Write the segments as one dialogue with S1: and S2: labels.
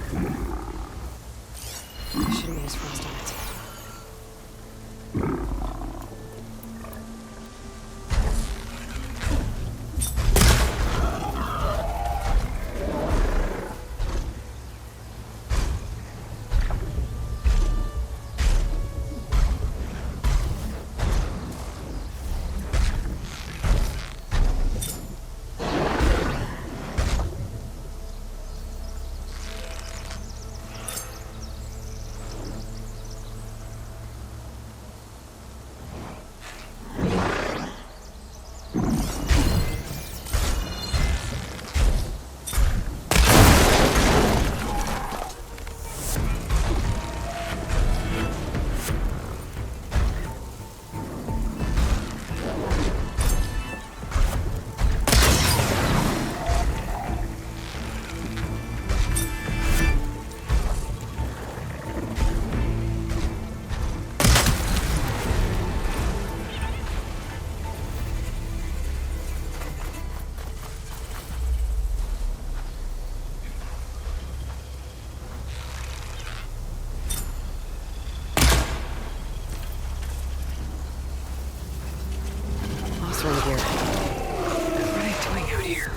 S1: Shouldn't use frost on it. Through here. What are they doing out here?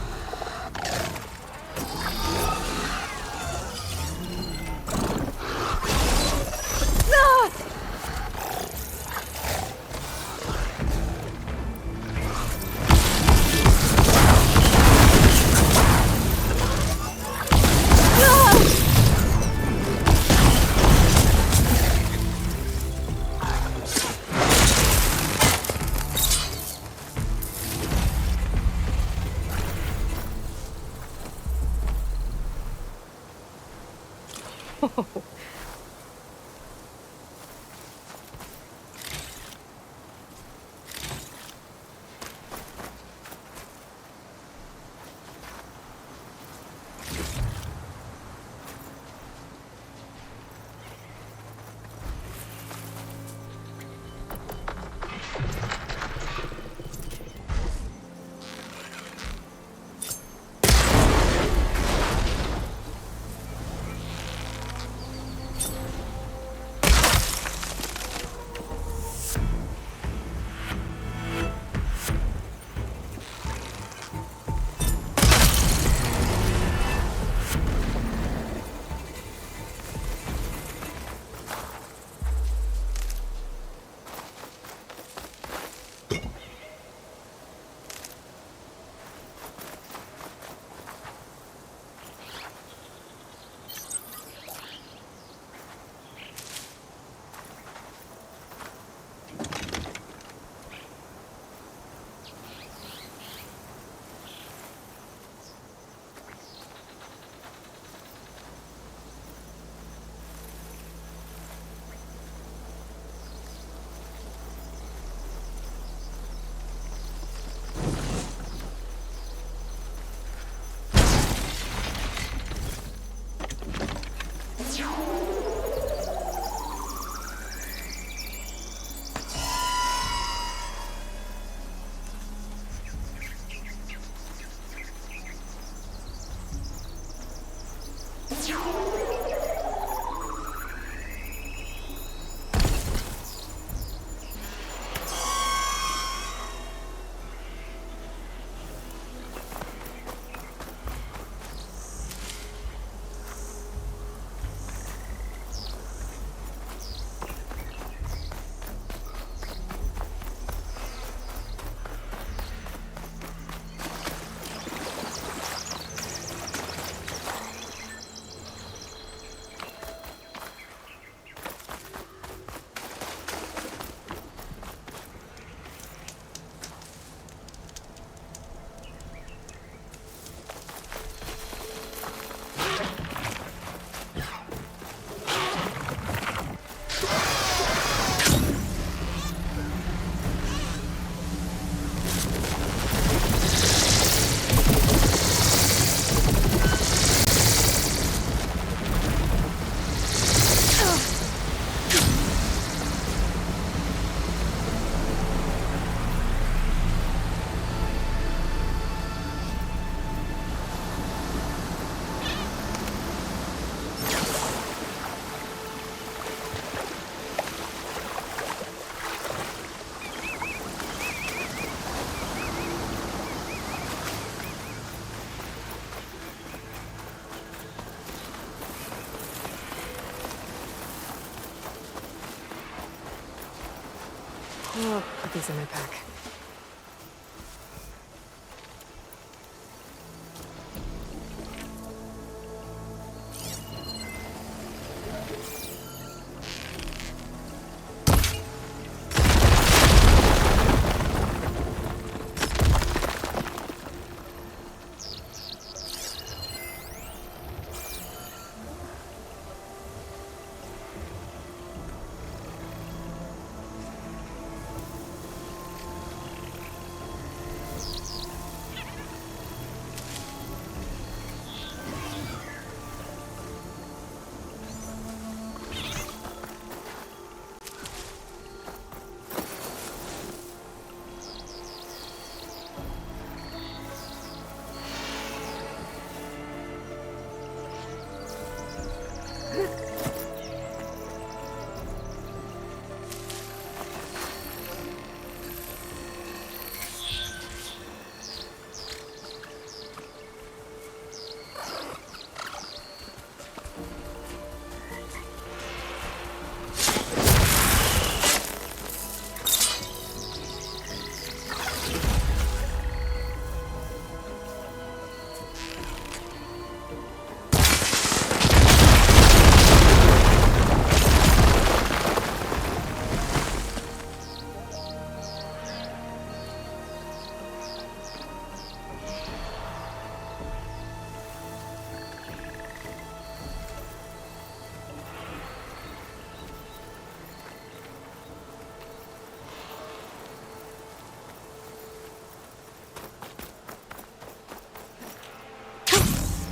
S1: I'll put these in my pack.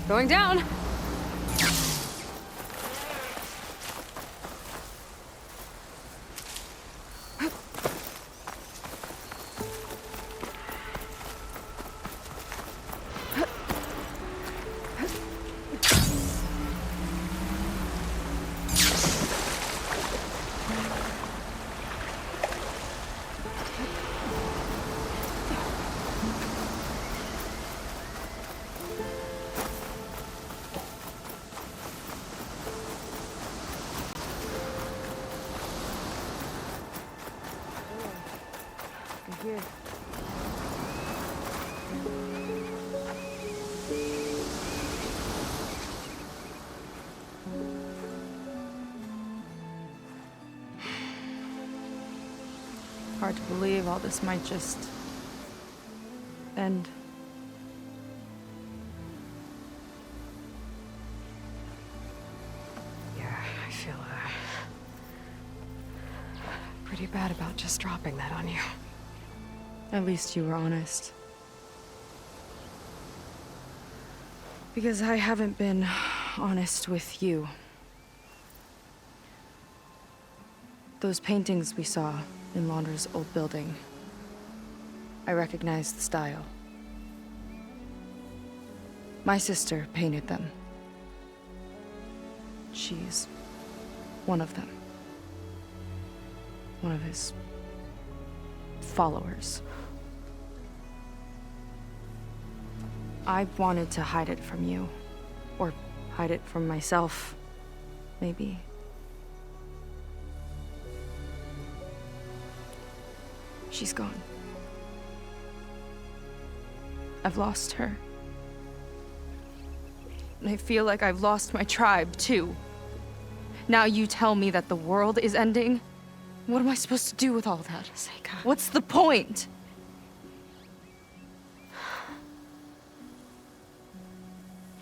S1: Going down. Here. Hard to believe all this might just end. Yeah, I feel pretty bad about just dropping that on you. At least you were honest. Because I haven't been honest with you. Those paintings we saw in Londra's old building, I recognized the style. My sister painted them. She's one of them. One of his followers. I wanted to hide it from you. Or hide it from myself, maybe. She's gone. I've lost her. And I feel like I've lost my tribe, too. Now you tell me that the world is ending? What am I supposed to do with all that?
S2: Seika.
S1: What's the point?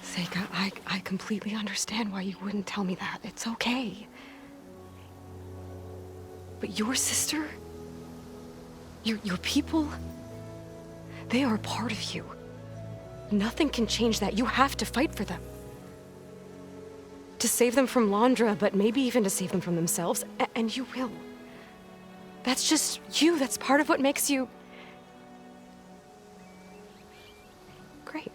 S2: Seika, I completely understand why you wouldn't tell me that. It's okay. But your sister, your people, they are a part of you. Nothing can change that. You have to fight for them. To save them from Londra, but maybe even to save them from themselves, and you will. That's just you. That's part of what makes you great.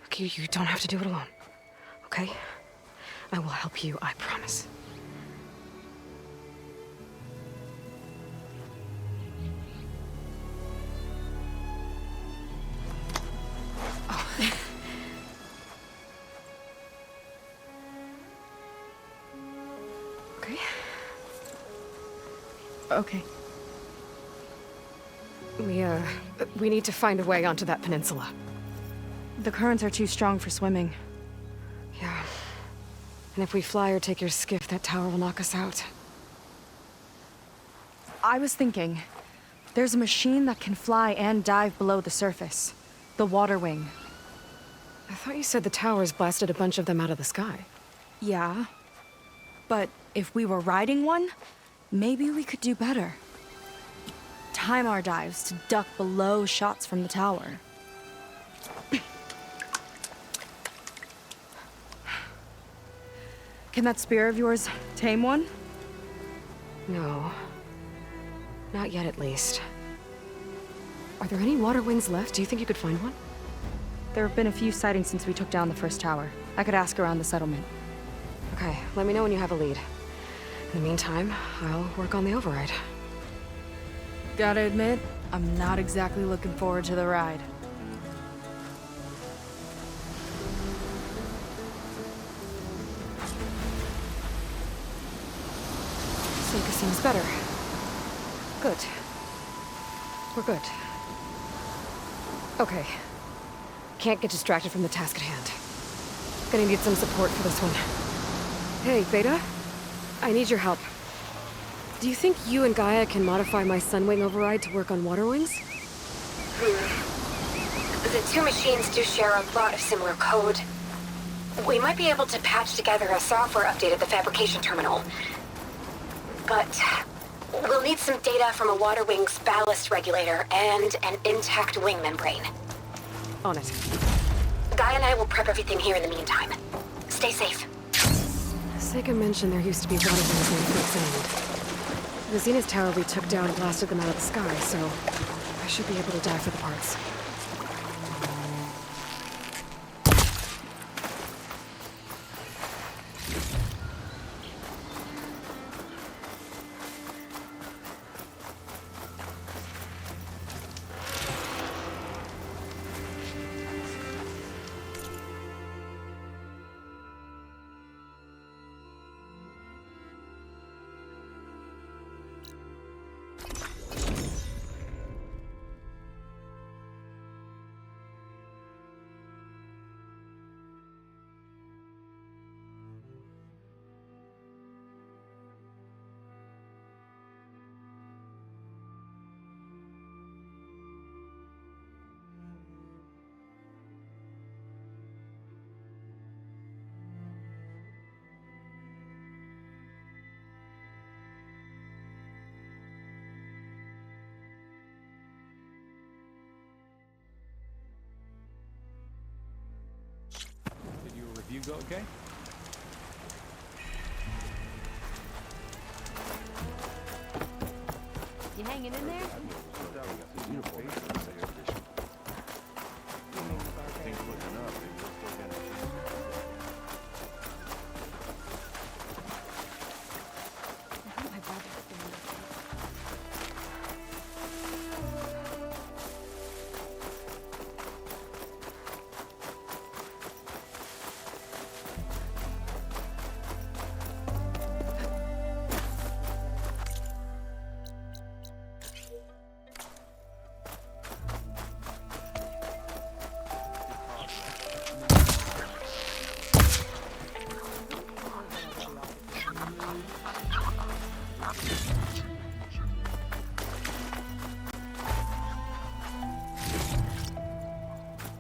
S2: Okay, you don't have to do it alone, okay? I will help you, I promise. Okay.
S1: Okay.
S2: We need to find a way onto that peninsula.
S1: The currents are too strong for swimming.
S2: Yeah. And if we fly or take your skiff, that tower will knock us out.
S1: I was thinking, there's a machine that can fly and dive below the surface. The water wing.
S2: I thought you said the towers blasted a bunch of them out of the sky.
S1: Yeah. But if we were riding one, maybe we could do better. Time our dives to duck below shots from the tower. Can that spear of yours tame one?
S2: No. Not yet, at least. Are there any water wings left? Do you think you could find one?
S1: There have been a few sightings since we took down the first tower. I could ask around the settlement.
S2: Okay, let me know when you have a lead. In the meantime, I'll work on the override.
S1: Gotta admit, I'm not exactly looking forward to the ride.
S2: Seika seems better. Good. We're good. Okay. Can't get distracted from the task at hand. Gonna need some support for this one. Hey, Beta? I need your help. Do you think you and Gaia can modify my Sunwing override to work on water wings?
S3: The two machines do share a lot of similar code. We might be able to patch together a software update at the fabrication terminal. But we'll need some data from a water wing's ballast regulator and an intact wing membrane.
S2: On it.
S3: Gaia and I will prep everything here in the meantime. Stay safe.
S2: Seika mentioned there used to be water wings near Fort Sand. The Zenith Tower we took down blasted them out of the sky, so I should be able to dive for the parts.
S4: Did your review go okay?
S5: You hanging in there?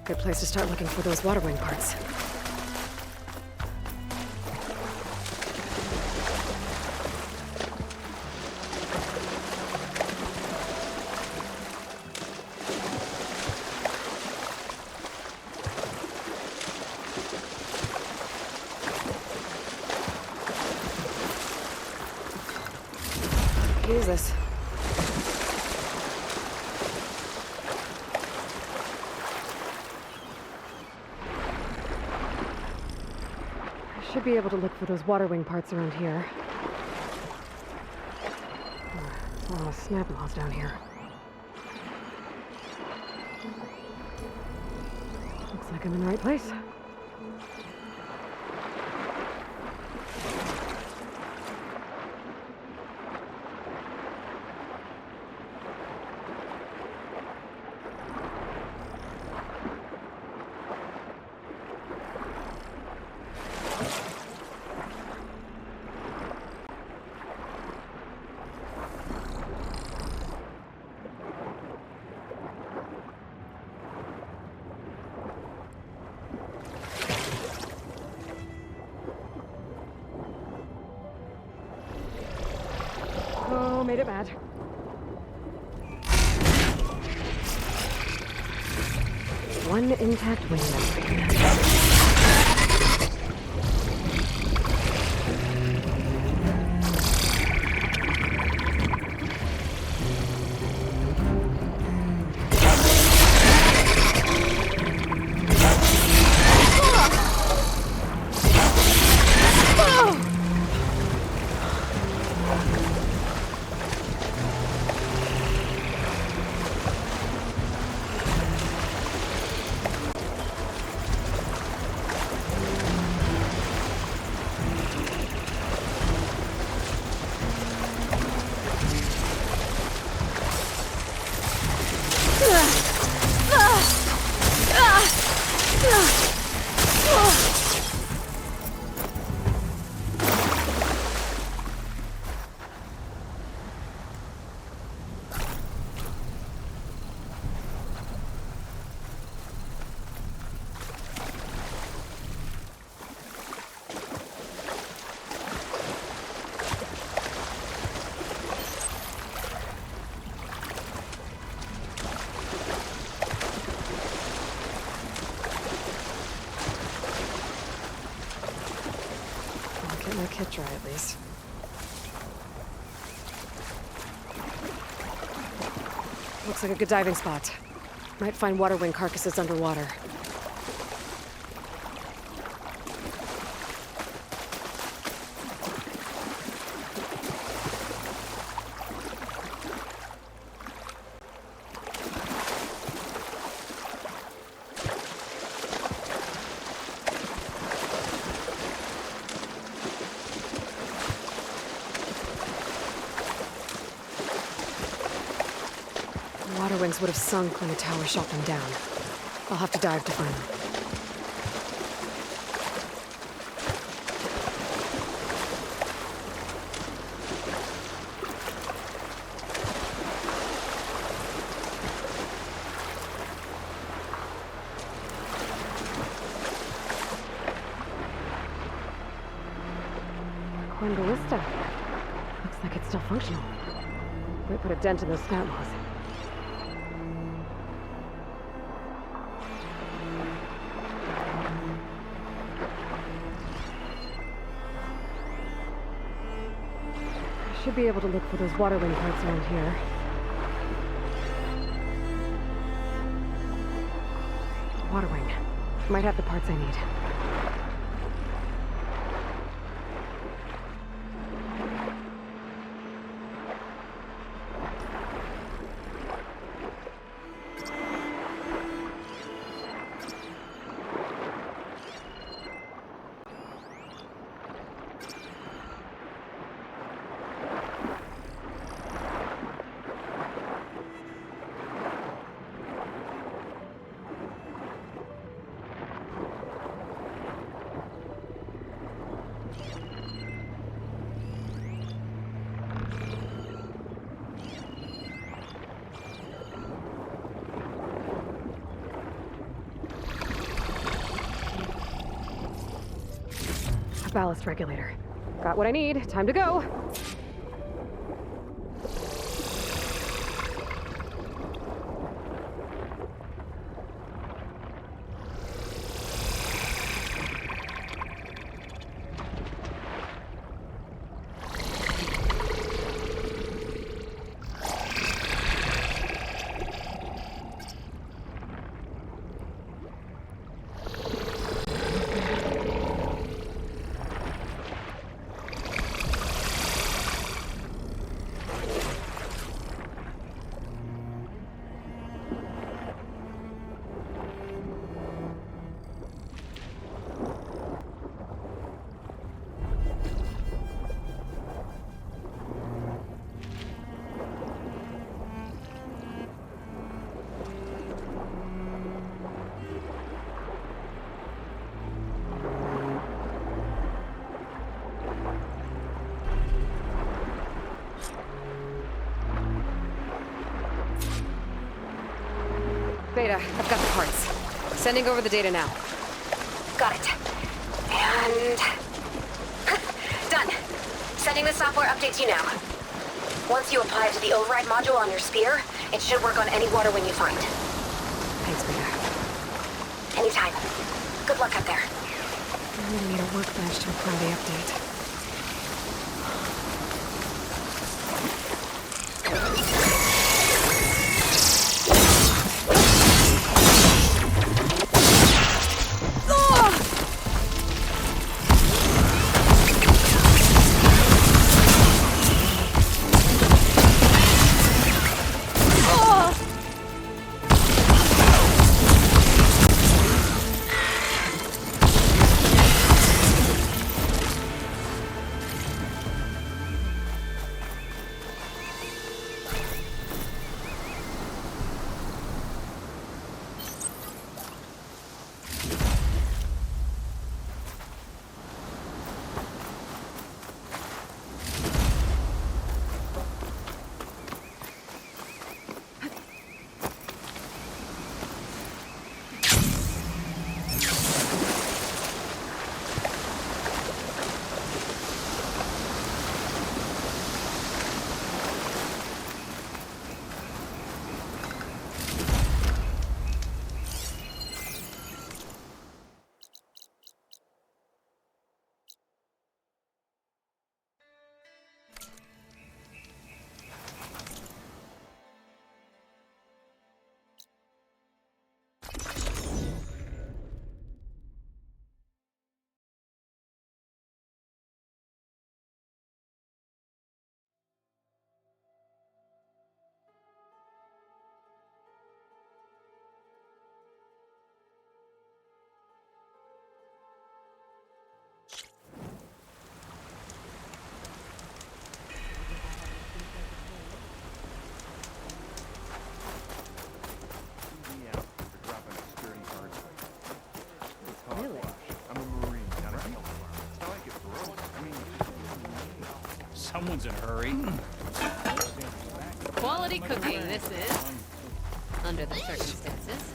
S2: Good place to start looking for those water wing parts. Use this. I should be able to look for those water wing parts around here. Oh, snap laws down here. Looks like I'm in the right place. made it mad. One intact wing membrane. My kit dry, at least. Looks like a good diving spot. Might find water wing carcasses underwater. Water wings would have sunk when the tower shot them down. I'll have to dive to find them. Ballista. Looks like it's still functional. Might put a dent in those snout moths. I should be able to look for those water wing parts around here. Water wing. Might have the parts I need. Ballast regulator. Got what I need. Time to go. Beta, I've got the parts. Sending over the data now.
S3: Got it. And... done. Sending the software update to you now. Once you apply it to the override module on your spear, it should work on any water wing you find.
S2: Thanks, Beta.
S3: Anytime. Good luck out there.
S2: I really need a workbench to apply the update.
S4: Someone's in a hurry.
S5: Quality cooking, this is. Under the circumstances.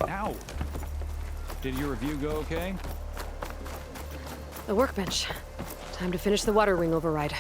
S4: Ow! Did your review go okay?
S2: The workbench. Time to finish the water wing override.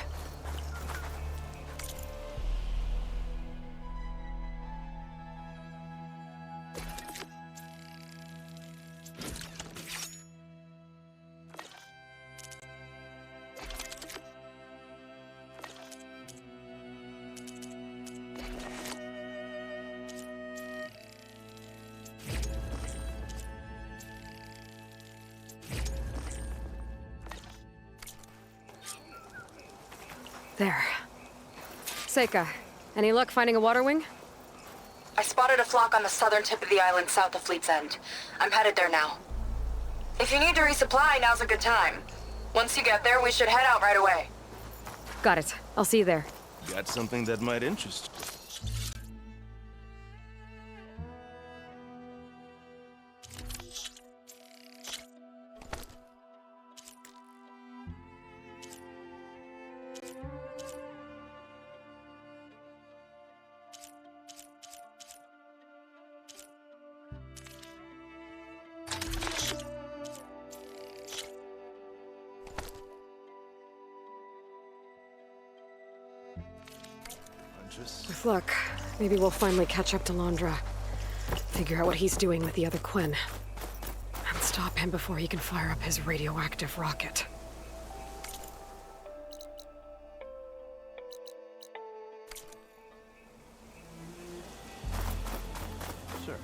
S2: There. Seika, any luck finding a water wing?
S3: I spotted a flock on the southern tip of the island south of Fleet's End. I'm headed there now. If you need to resupply, now's a good time. Once you get there, we should head out right away.
S2: Got it. I'll see you there.
S6: Got something that might interest you.
S2: With luck, maybe we'll finally catch up to Londra. Figure out what he's doing with the other Quinn. And stop him before he can fire up his radioactive rocket.
S4: Sir.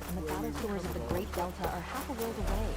S7: And the battle stores of the Great Delta are half a world away.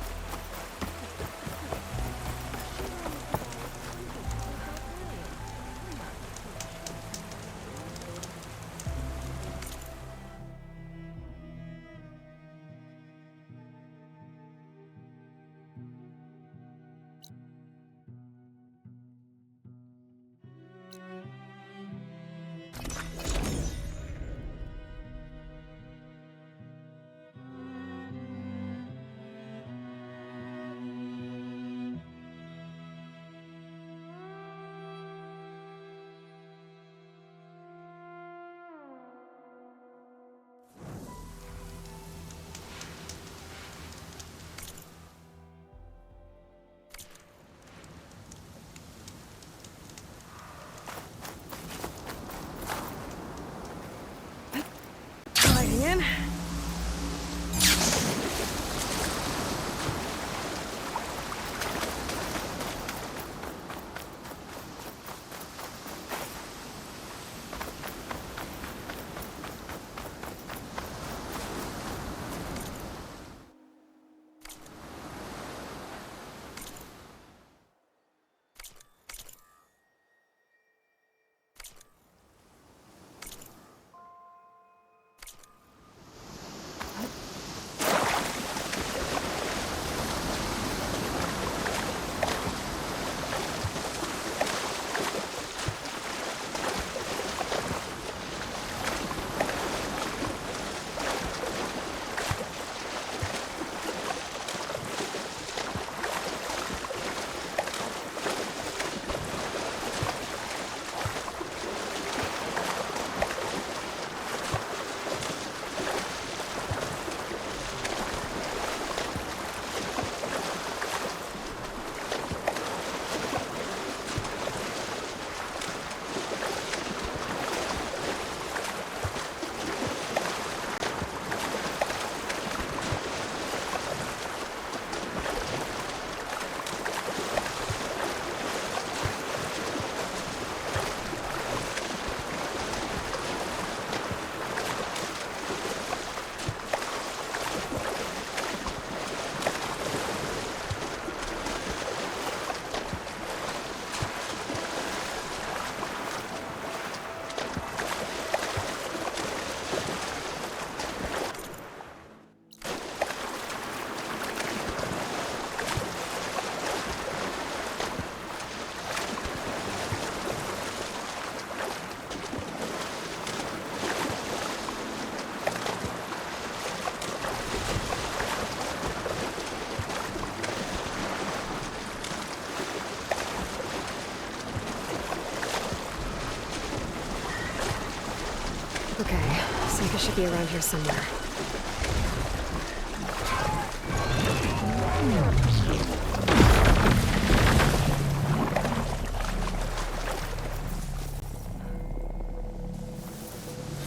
S2: It should be around here somewhere.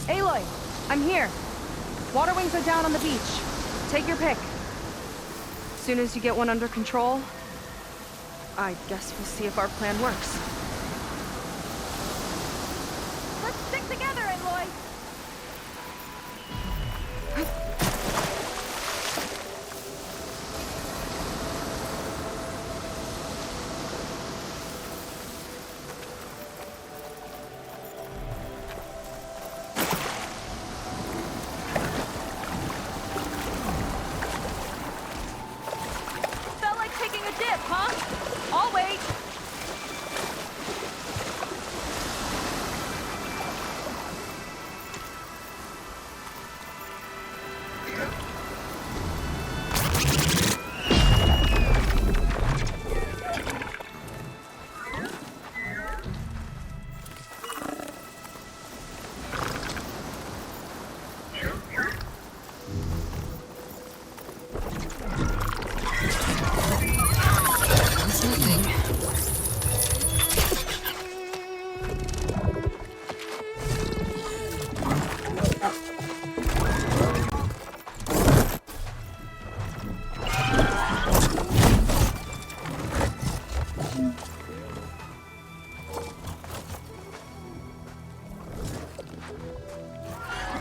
S1: Aloy, I'm here. Water wings are down on the beach. Take your pick. As soon as you get one under control, I guess we'll see if our plan works. Let's stick together, Aloy! Felt like taking a dip, huh? I'll wait.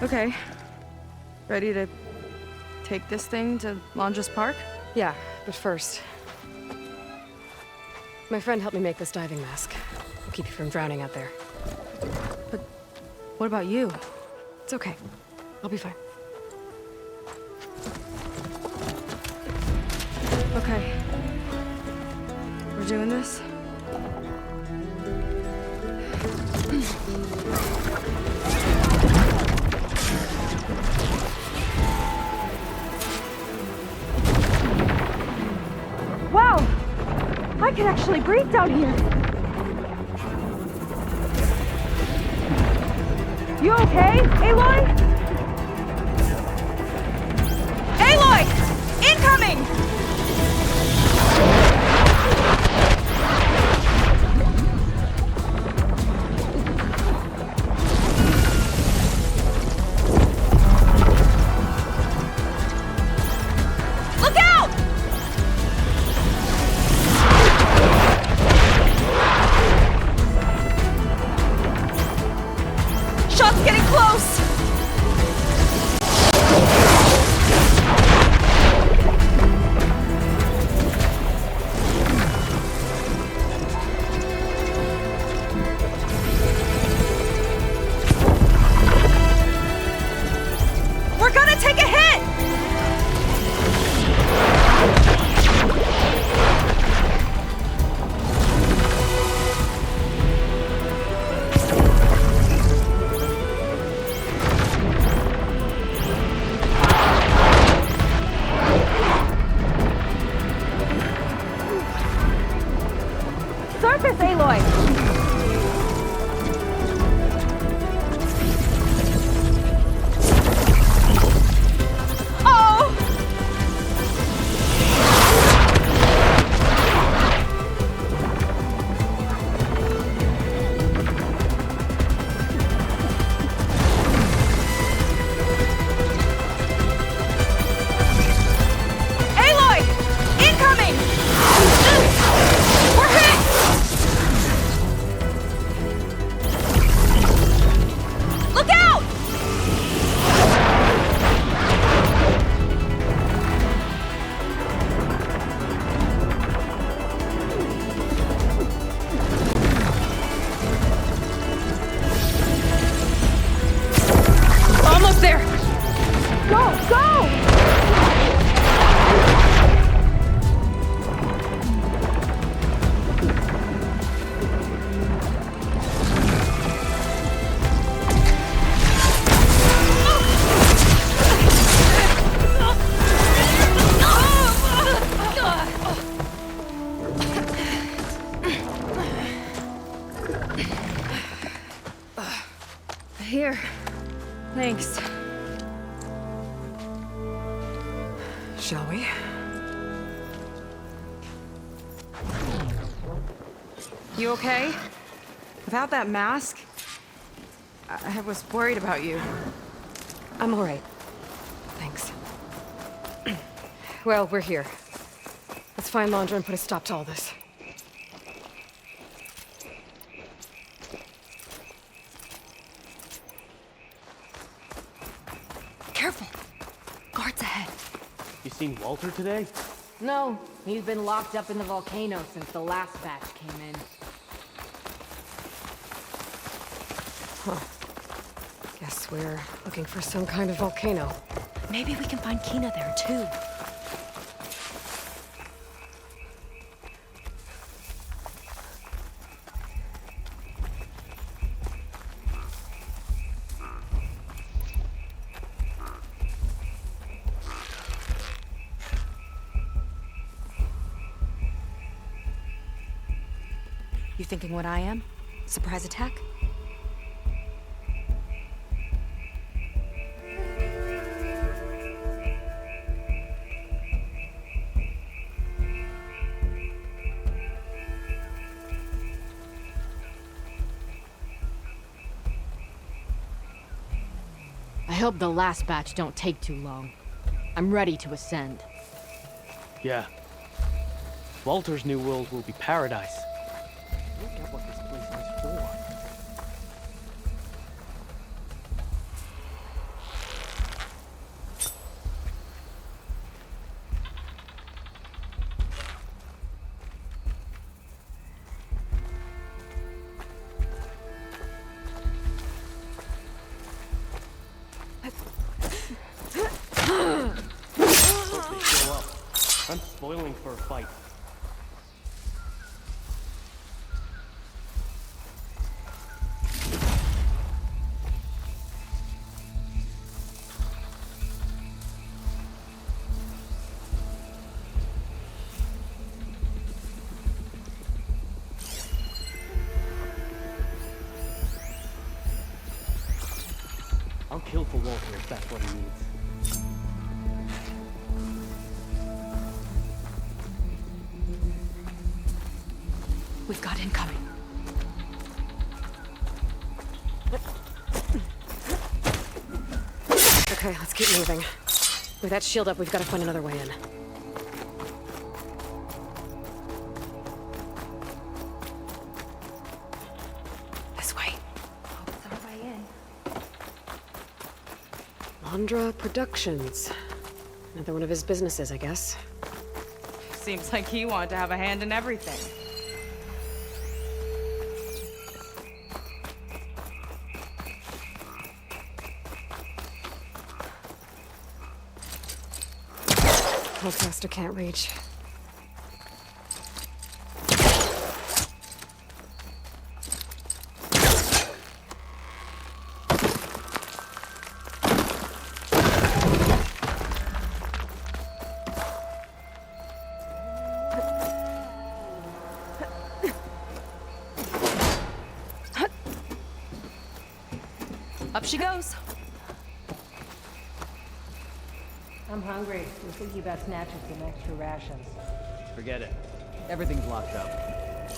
S1: Okay. Ready to take this thing to Londra's Park?
S2: Yeah, but first... My friend helped me make this diving mask. It'll keep you from drowning out there.
S1: But what about you?
S2: It's okay. I'll be fine.
S1: Okay. We're doing this? Wow! I can actually breathe down here! You okay, Aloy? Aloy! Incoming! Look out! Shot's getting close!
S2: Shall we?
S1: You okay? Without that mask? I was worried about you.
S2: I'm all right. Thanks. Well, we're here. Let's find Landra and put a stop to all this.
S7: Careful! Guards ahead.
S8: You seen Walter today?
S7: No, he's been locked up in the volcano since the last batch came in.
S2: Guess we're looking for some kind of volcano.
S7: Maybe we can find Kina there, too.
S9: You thinking what I am? Surprise attack?
S7: I hope the last batch don't take too long. I'm ready to ascend.
S8: Yeah. Walter's new world will be paradise. Look at what this place is for. Hope they show up. I'm spoiling for a fight. I'll kill for Walter if that's what he needs.
S9: We've got incoming.
S2: Okay, let's keep moving. With that shield up, we've got to find another way in.
S9: This way.
S2: Landra Productions. Another one of his businesses, I guess.
S1: Seems like he wanted to have a hand in everything.
S2: Hellcaster can't reach.
S1: Up she goes.
S10: I'm hungry. We're thinking about snatching some extra rations.
S4: Forget it. Everything's locked up.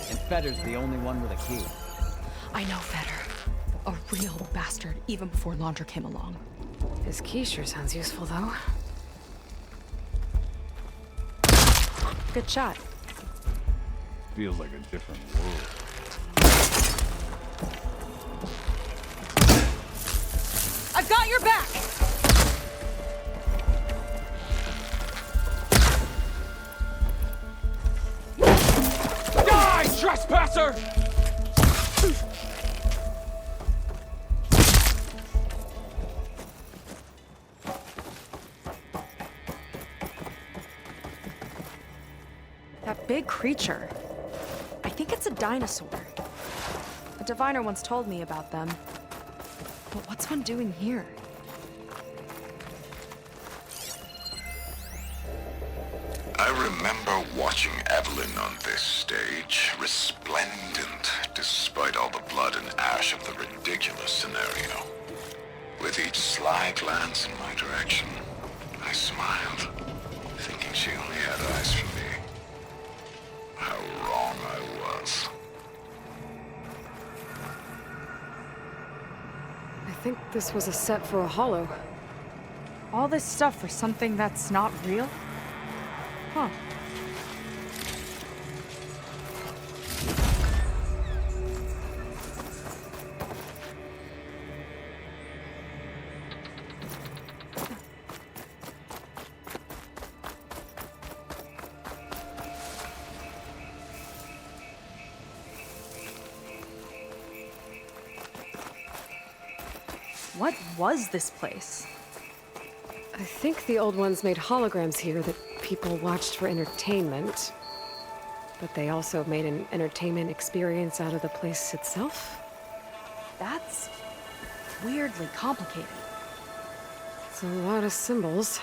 S4: And Fetter's the only one with a key.
S9: I know Fetter. A real bastard, even before Landra came along.
S2: His key sure sounds useful, though.
S9: Good shot.
S11: Feels like a different world.
S1: I've got your back!
S8: Die, trespasser!
S1: That big creature. I think it's a dinosaur. A diviner once told me about them. But what's one doing here?
S12: I remember watching Evelyn on this stage, resplendent despite all the blood and ash of the ridiculous scenario. With each sly glance in my direction, I smiled, she only had eyes for me. How wrong I was.
S2: I think this was a set for a holo.
S1: All this stuff for something that's not real? Huh. What was this place?
S2: I think the old ones made holograms here that people watched for entertainment. But they also made an entertainment experience out of the place itself.
S1: That's weirdly complicated.
S2: It's a lot of symbols.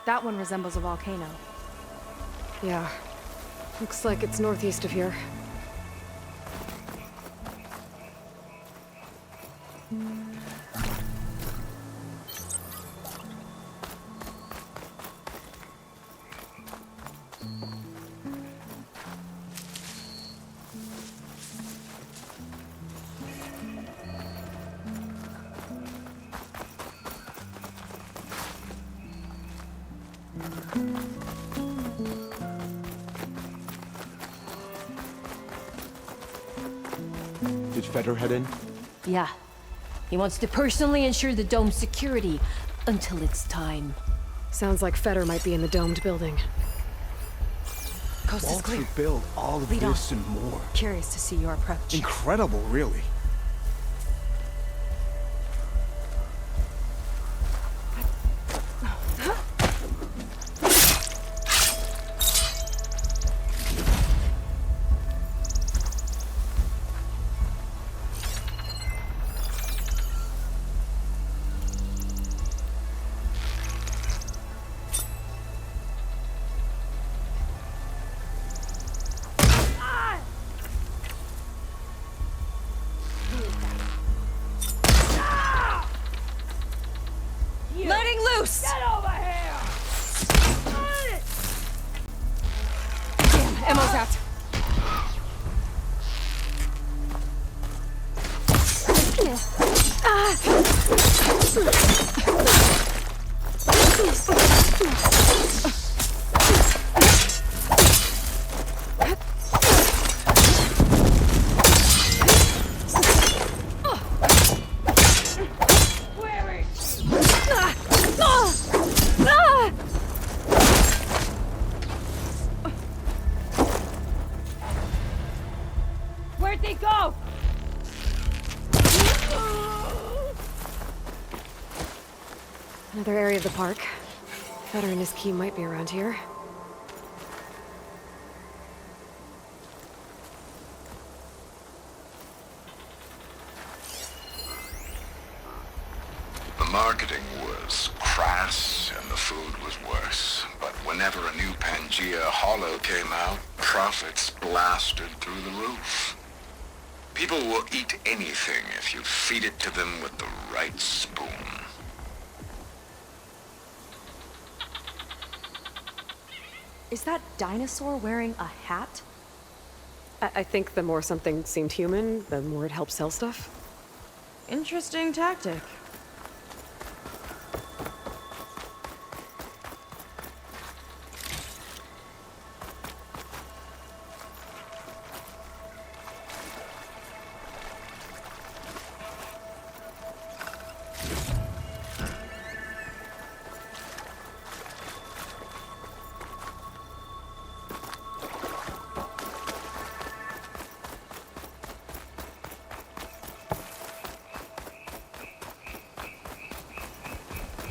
S1: That one resembles a volcano.
S2: Yeah. Looks like it's northeast of here.
S13: Did Feder head in?
S7: Yeah. He wants to personally ensure the dome's security until it's time.
S2: Sounds like Feder might be in the domed building.
S1: Coast is
S13: Walter
S1: clear.
S13: built all of
S1: Lead
S13: this
S1: on.
S13: and more.
S1: Curious to see your approach.
S13: Incredible, really.
S1: Letting loose!
S10: Get over here!
S2: Damn, ammo's out.
S10: Where'd they go?
S2: Another area of the park. Feder and his key might be around here.
S12: The marketing was crass and the food was worse. But whenever a new Pangea Hollow came out, profits blasted through the roof. People will eat anything if you feed it to them with the right spoon.
S1: Is that dinosaur wearing a hat?
S2: I think the more something seemed human, the more it helped sell stuff.
S1: Interesting tactic.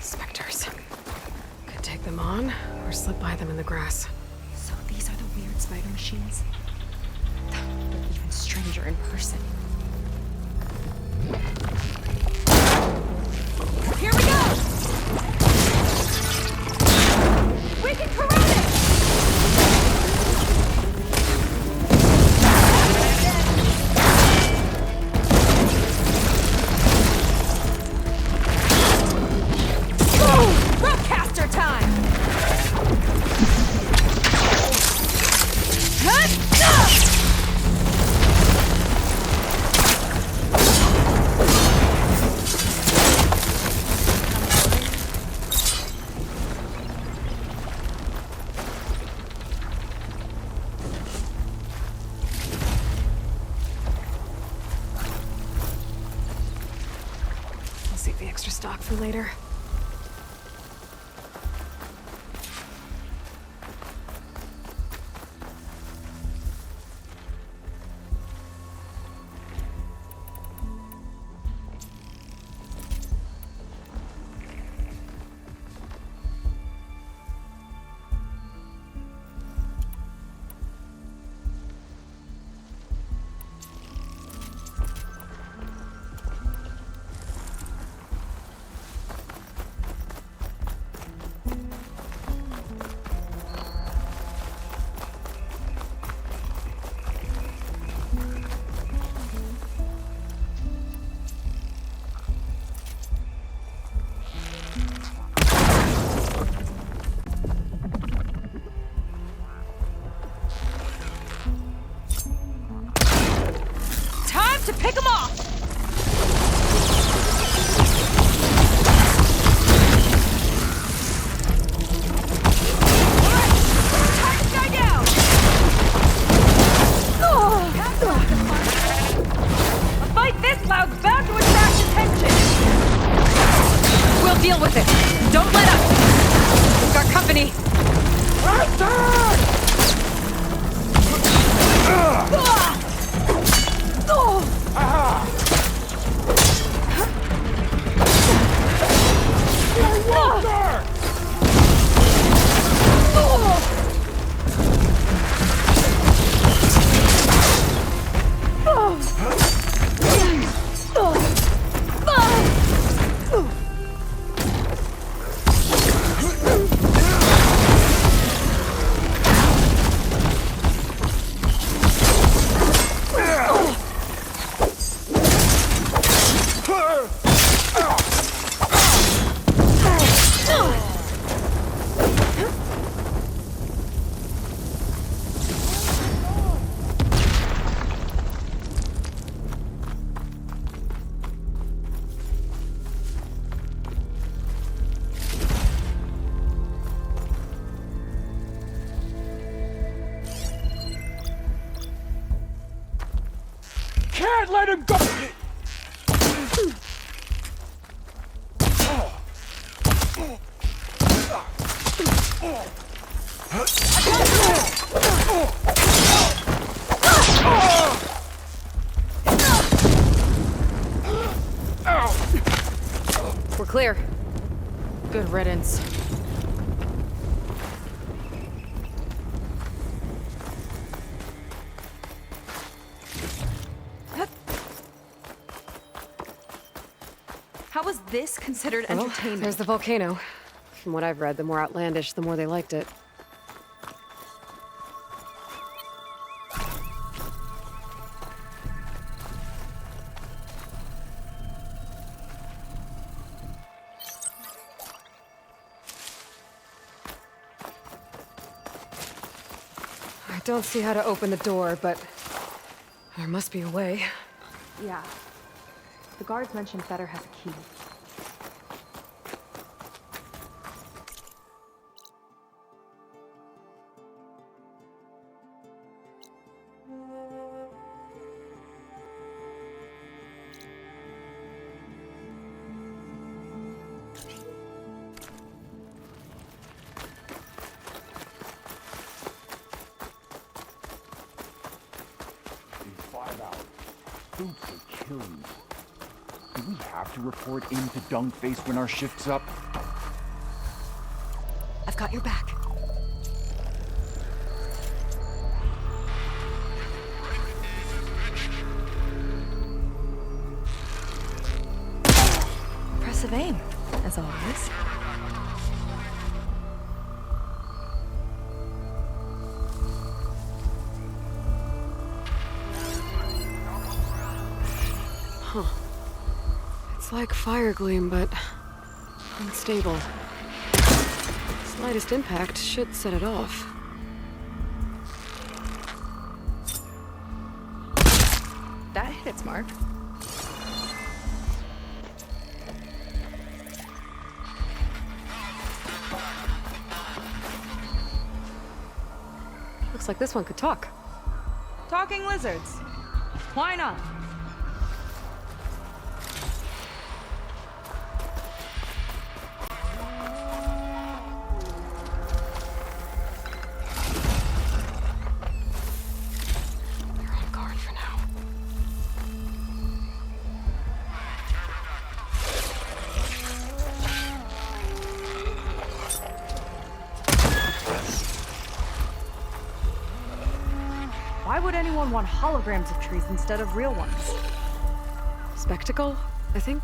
S2: Spectres. Could take them on, or slip by them in the grass.
S1: So these are the weird spider machines? They're even stranger in person. Here we go! We can corrode it! Rockcaster time!
S2: stock for later.
S1: To pick them off! Alright, tie this guy down! A fight this loud's bound to attract attention!
S2: We'll deal with it! Don't let up! We've got company!
S11: Can't let him go!
S2: We're clear.
S1: Good riddance. How was this considered
S2: Well,
S1: entertainment?
S2: there's the volcano. From what I've read, the more outlandish, the more they liked it. I don't see how to open the door, but there must be a way.
S1: Yeah. The guards mentioned Fetter has a key.
S11: In 5 hours, Boots will kill you. Do we have to report into Dunkface when our shift's up?
S2: I've got your back.
S1: Impressive aim, as always.
S2: Huh. It's like fire gleam, but unstable. Slightest impact should set it off.
S1: That hit its mark.
S2: Looks like this one could talk.
S1: Talking lizards. Why not? would anyone want holograms of trees instead of real ones?
S2: Spectacle, I think.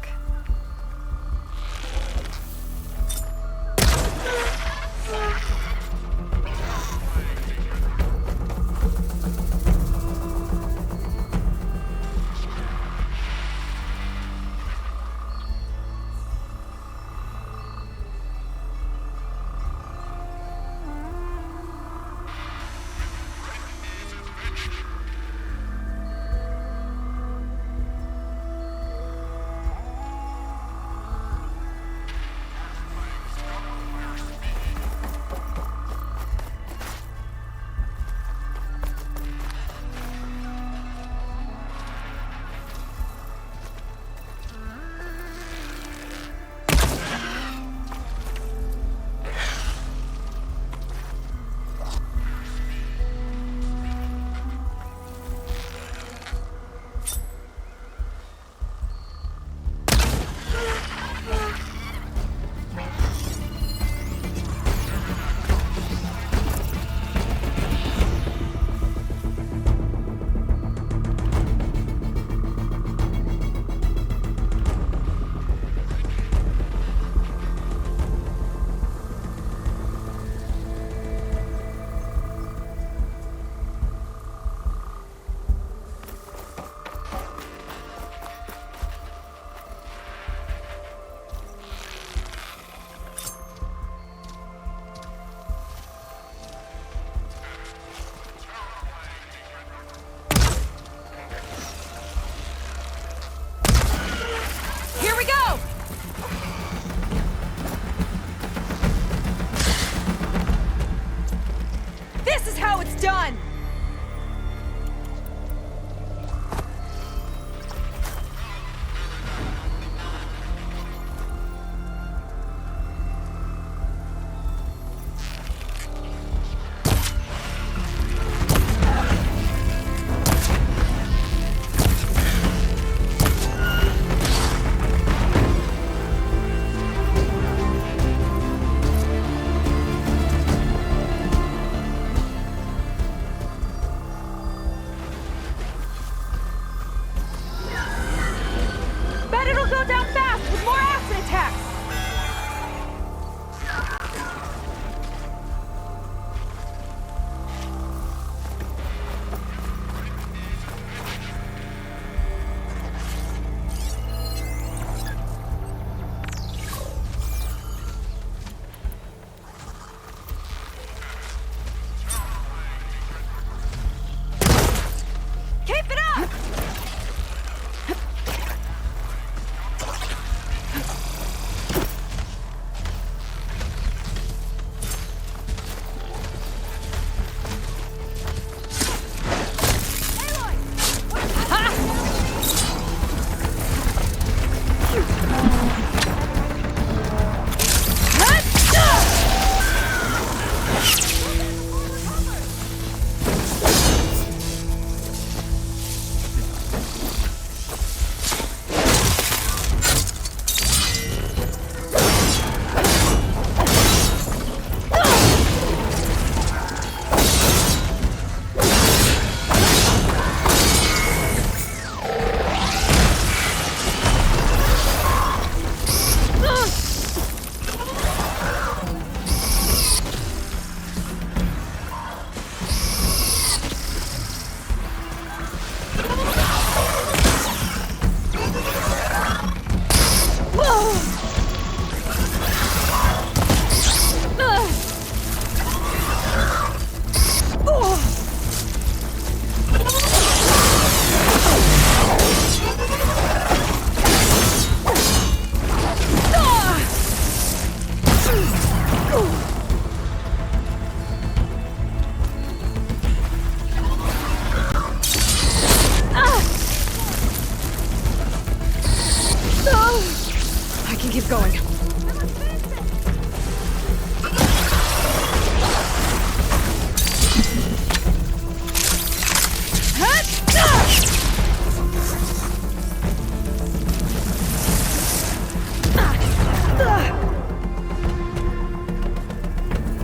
S1: Done!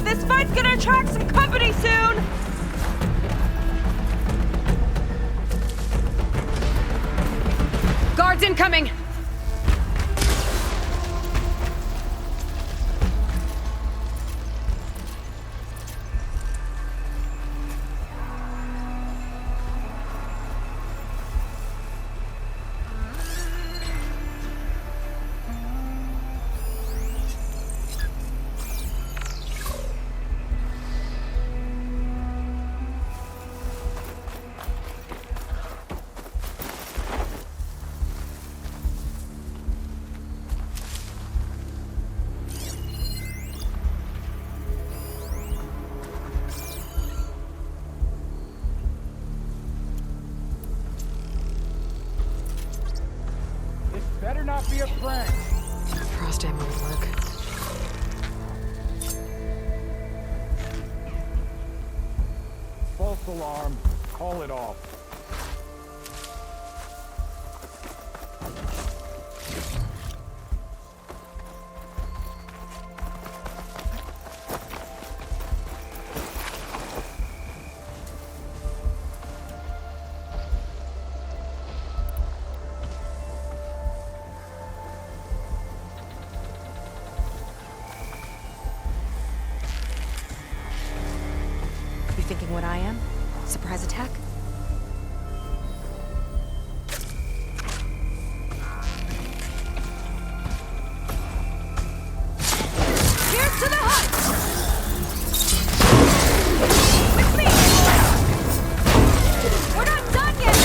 S1: This fight's gonna attract some company soon!
S2: Squads incoming!
S11: Better not be a prank.
S2: Frost ammo would work.
S11: False alarm. Call it off.
S9: Thinking what I am? Surprise attack?
S1: Here's to the hut! With me! We're not done yet!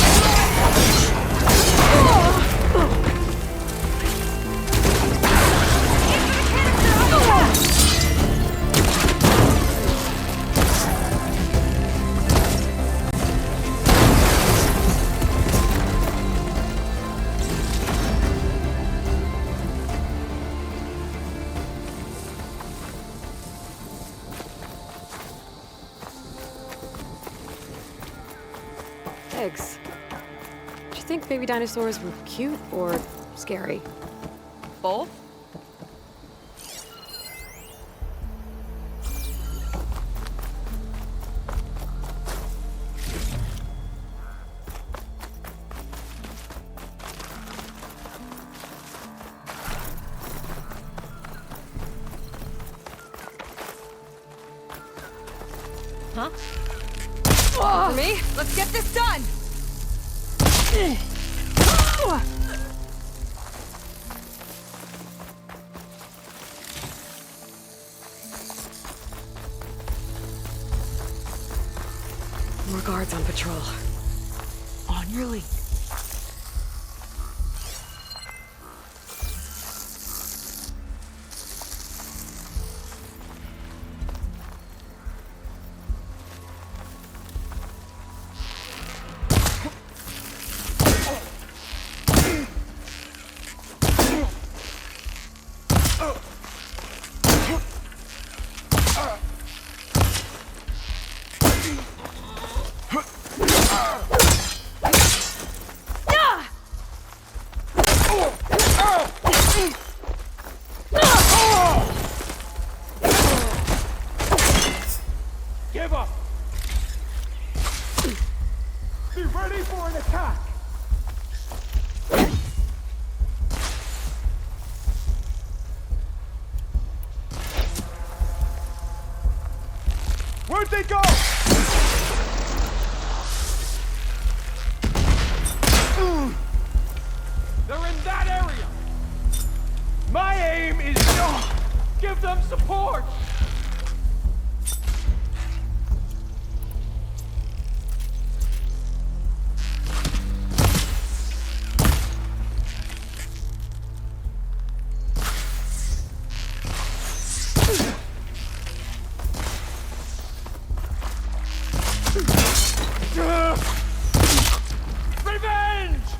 S2: Eggs. Do you think baby dinosaurs were cute or scary?
S1: Both?
S9: Huh?
S1: For me? Let's get this done!
S2: More guards on patrol.
S9: On your lead.
S11: Give up! Be ready for an attack! Where'd they go? They're in that area! My aim is to give them support! Revenge!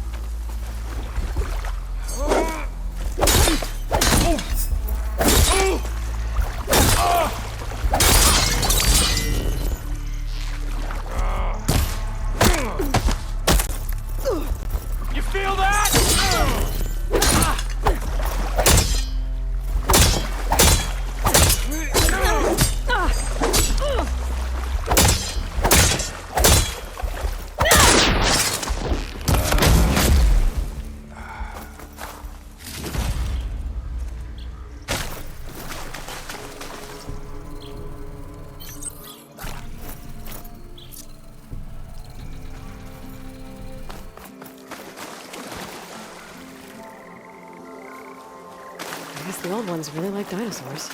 S2: old ones really like dinosaurs.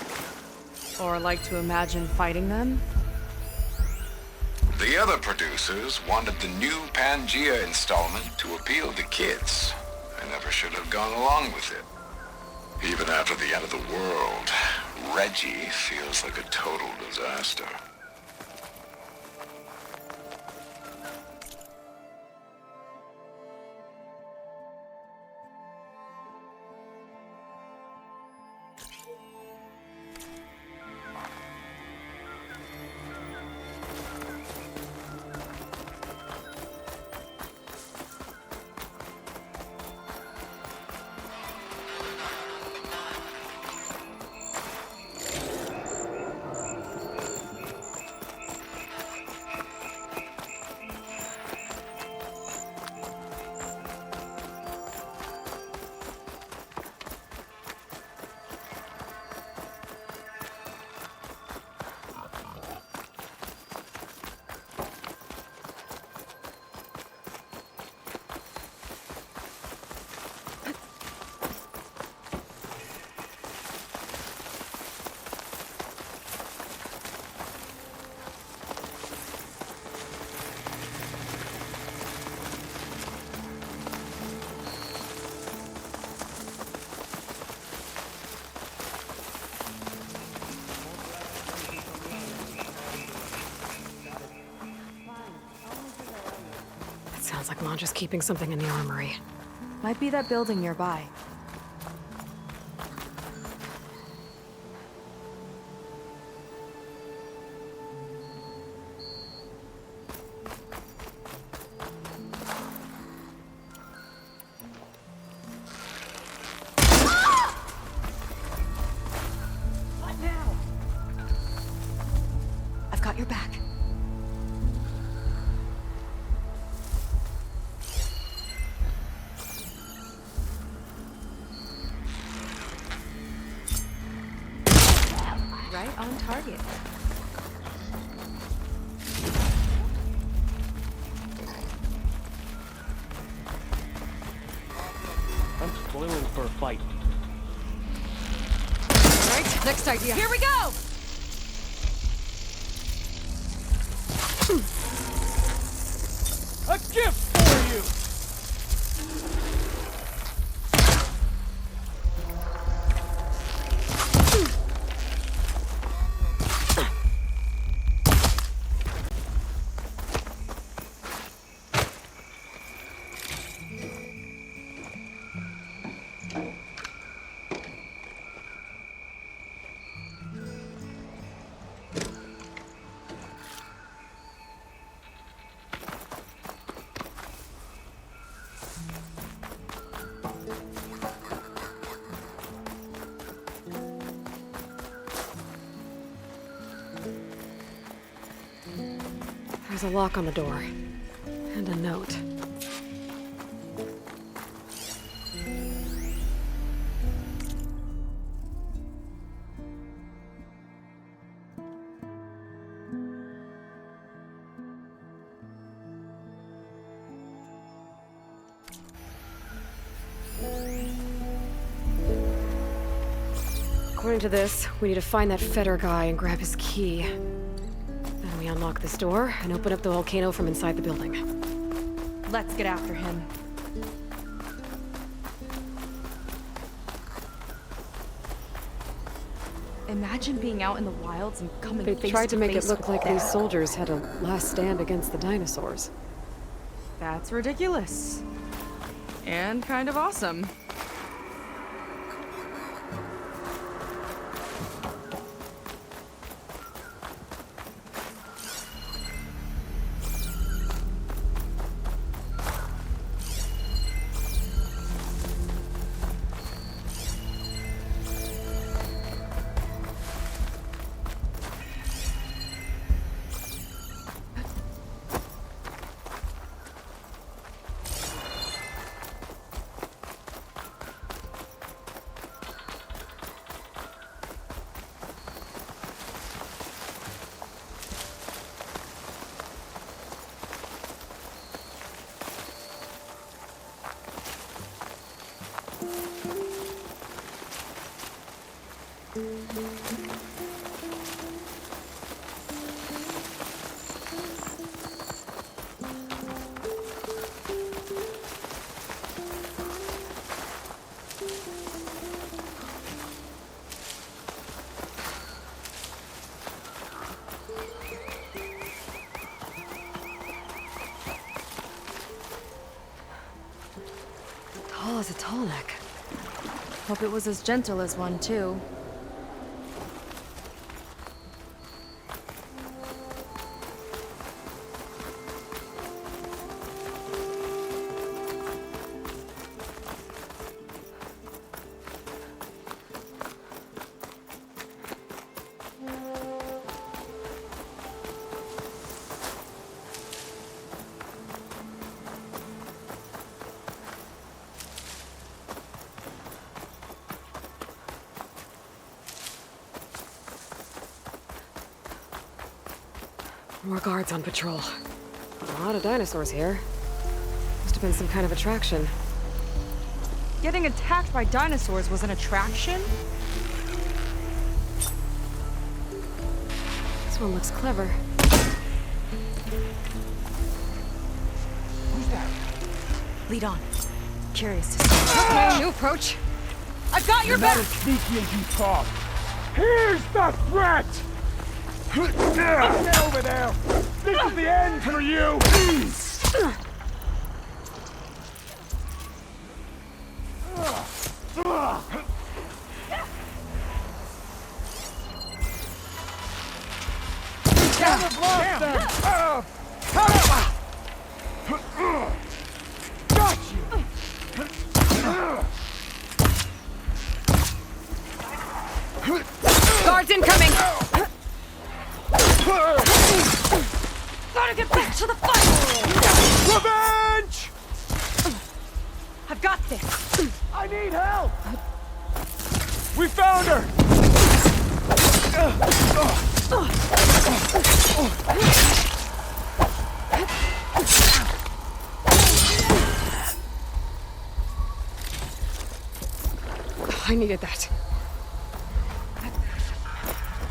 S1: Or like to imagine fighting them?
S12: The other producers wanted the new Pangea installment to appeal to kids. I never should have gone along with it. Even after the end of the world, Reggie feels like a total disaster.
S2: Sounds like Manja's keeping something in the armory.
S1: Might be that building nearby.
S2: What now?
S1: I've got your back. Right on target.
S8: I'm spoiling for a fight.
S2: All right, next idea.
S1: Here we go!
S8: A gift for you!
S2: There's a lock on the door. And a note. According to this, we need to find that Feder guy and grab his key. Then we unlock this door and open up the volcano from inside the building.
S1: Let's get after him. Imagine being out in the wilds and coming face to face.
S2: They tried to make it look
S1: with
S2: like
S1: Feder.
S2: these soldiers had a last stand against the dinosaurs.
S1: That's ridiculous. And kind of awesome.
S2: was a tall neck.
S1: Hope it was as gentle as one, too.
S2: More guards on patrol. A lot of dinosaurs here. Must have been some kind of attraction.
S1: Getting attacked by dinosaurs was an attraction?
S2: This one looks clever.
S11: Who's that?
S1: Lead on. Curious to see.
S2: Okay, new approach.
S1: I've got your
S11: You're not
S1: back!
S11: as sneaky as you talk. Here's the threat! Get over there! This is the end for you! Got you!
S2: Guards incoming!
S1: Gotta get back to the fight!
S11: Revenge!
S1: I've got this!
S11: I need help! We found her!
S2: I needed that.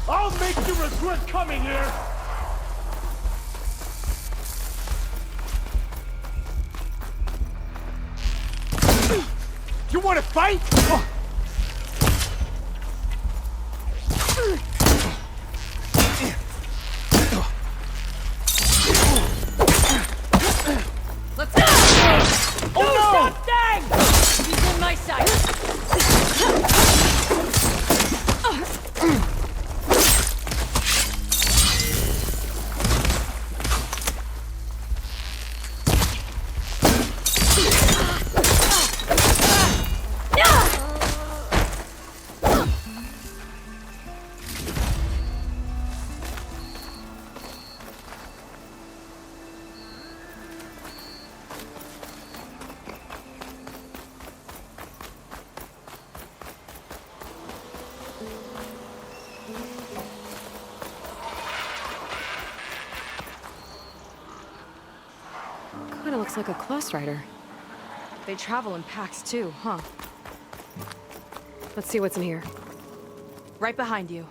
S11: I'll make you regret coming here! You want to fight?
S7: Let's go!
S11: Oh no!
S7: Dang! He's in my sight!
S2: Kinda looks like a close rider.
S1: They travel in packs too, huh?
S2: Let's see what's in here.
S1: Right behind you.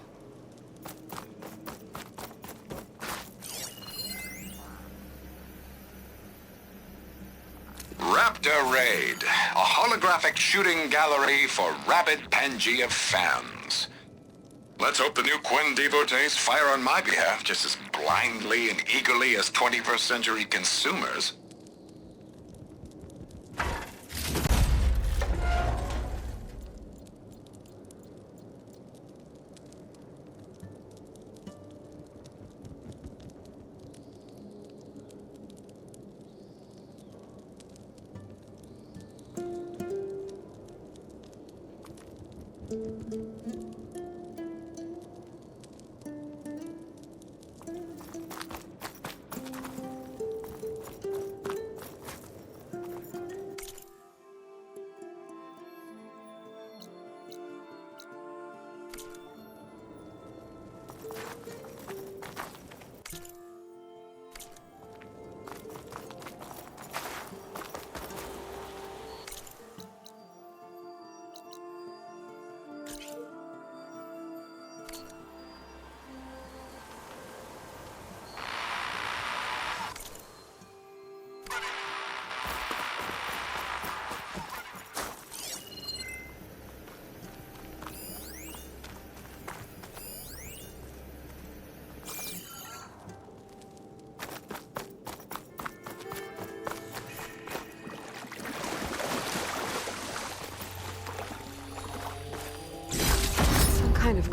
S12: Raptor Raid, a holographic shooting gallery for rabid Pangea fans. Let's hope the new Quen devotees fire on my behalf just as blindly and eagerly as 21st century consumers.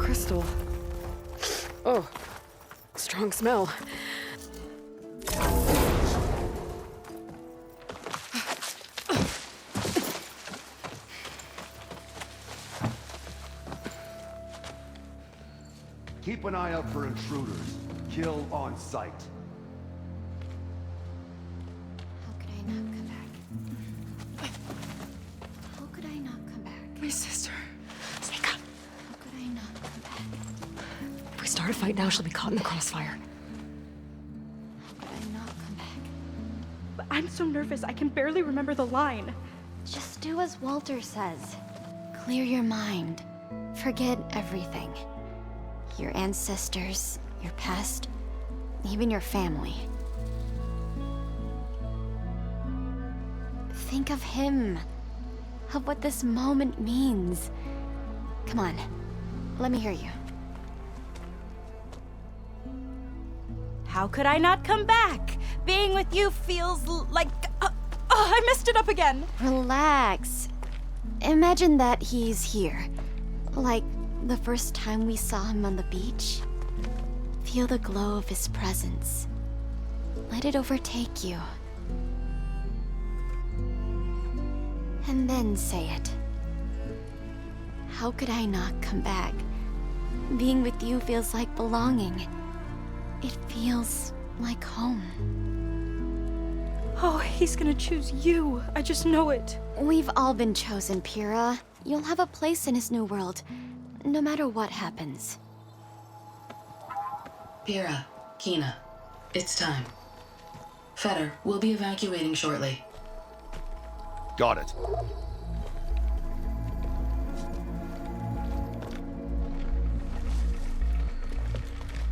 S2: crystal. Oh, strong smell.
S14: Keep an eye out for intruders. Kill on sight.
S3: How could I not come back? How could I not come back?
S2: My sister. Sneak up.
S3: How could I not come back?
S2: If we start a fight now, she'll be caught in the crossfire.
S3: How could I not come back?
S1: But I'm so nervous, I can barely remember the line.
S3: Just do as Walter says. Clear your mind. Forget everything. Your ancestors, your past, even your family. Think of him. Of what this moment means. Come on, let me hear you.
S1: How could I not come back? Being with you feels like... I messed it up again.
S3: Relax. Imagine that he's here. Like the first time we saw him on the beach. Feel the glow of his presence. Let it overtake you. And then say it. How could I not come back? Being with you feels like belonging. It feels like home.
S1: Oh, he's gonna choose you. I just know it.
S3: We've all been chosen, Pyrrha. You'll have a place in his new world, no matter what happens.
S15: Pyrrha, Kina, it's time. Fetter, we'll be evacuating shortly.
S14: Got it.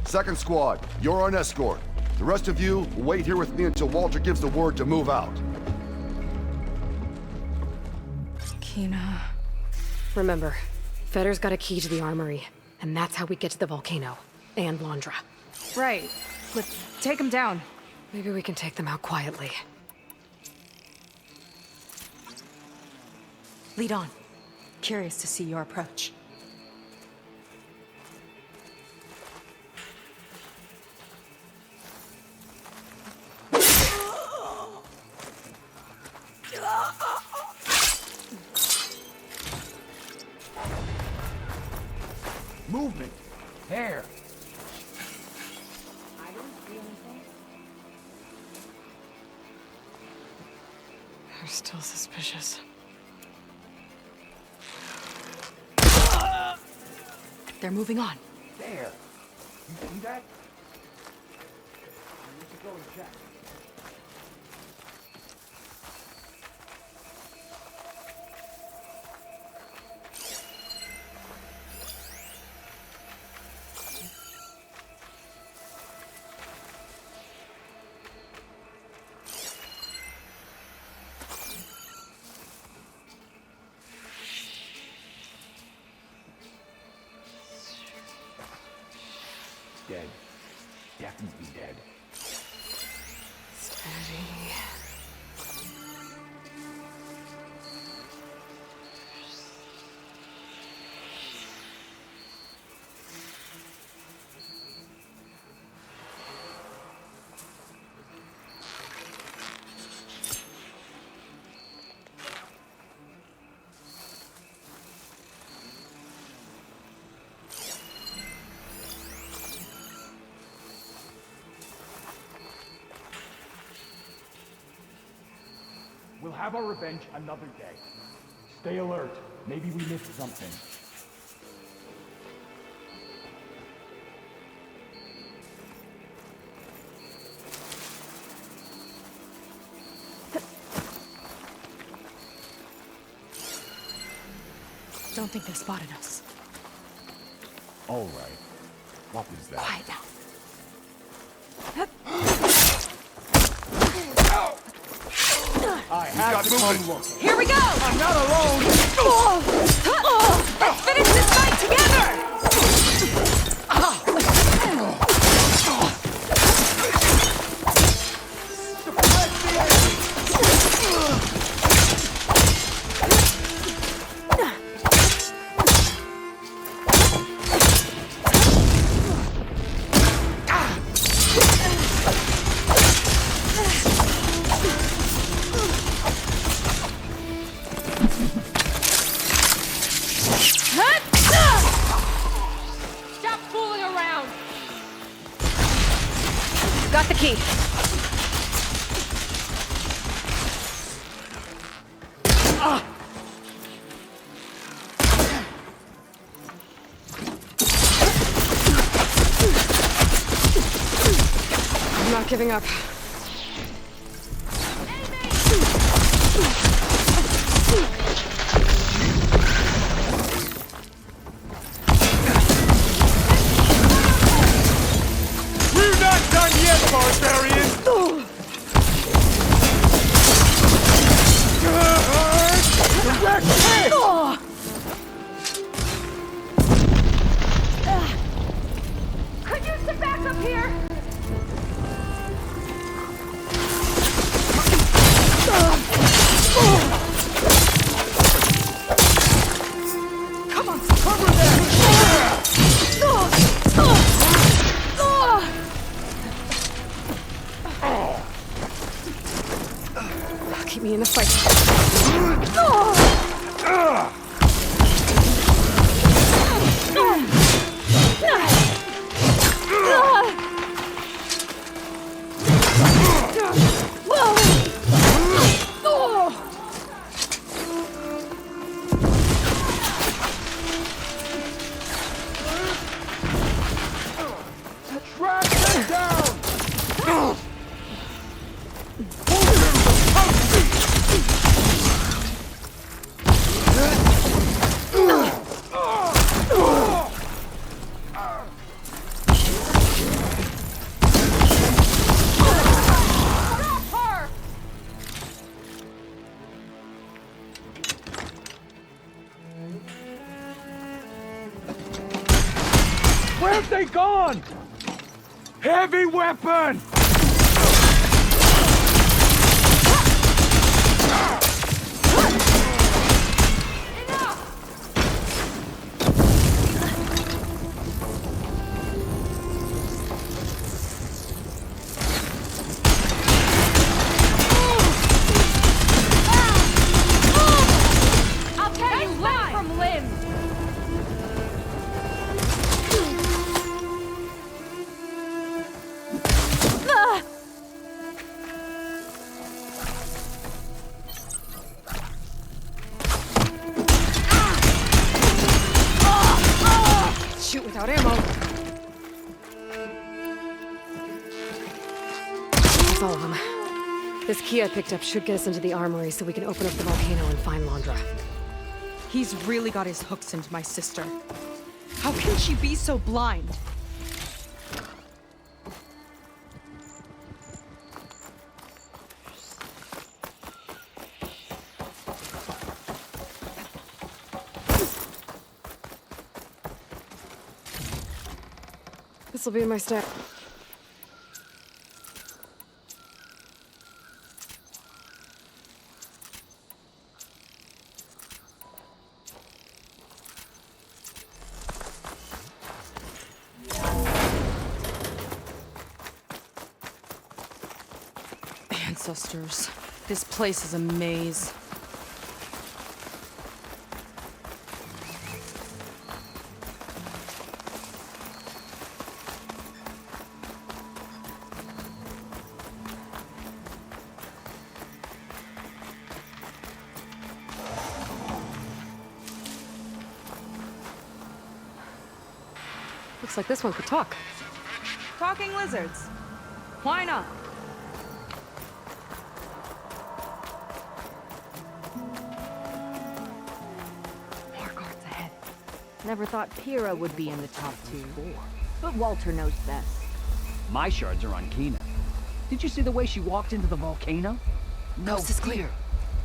S14: Second squad, you're on escort. The rest of you, wait here with me until Walter gives the word to move out.
S2: Kina. Remember, Fetter's got a key to the armory, and that's how we get to the volcano. And Londra.
S1: Right. Let's take him down.
S2: Maybe we can take them out quietly.
S9: Lead on. Curious to see your approach.
S11: Movement. There.
S2: They're still suspicious.
S9: They're moving on.
S11: There. You see that? We should go and check. Dead. Definitely dead.
S2: Steady.
S11: We'll have our revenge another day. Stay alert. Maybe we missed something.
S9: Don't think they spotted us.
S11: All right. What was that?
S9: Quiet now.
S11: I have to come look.
S1: Here we go!
S11: I'm not alone!
S1: Let's finish this fight together!
S2: Got the key. I'm not giving up.
S11: We're not done yet, barbarians! Direct hit!
S1: Could use some backup here!
S2: Come on, cover them! Keep me in the fight.
S11: Track them down! Where have they gone? Heavy weapon!
S1: I'll tear you limb from limb!
S2: Shoot without ammo. That's all of them. This key I picked up should get us into the armory so we can open up the volcano and find Londra.
S9: He's really got his hooks into my sister. How can she be so blind?
S2: This'll be in my stack.
S9: Ancestors. This place is a maze.
S2: Looks like this one could talk.
S1: Talking lizards. Why not?
S10: More guards ahead. Never thought Pyrrha would be in the top 2. But Walter knows best.
S4: My shards are on Kina. Did you see the way she walked into the volcano? No
S9: Coast is
S4: fear.
S9: clear.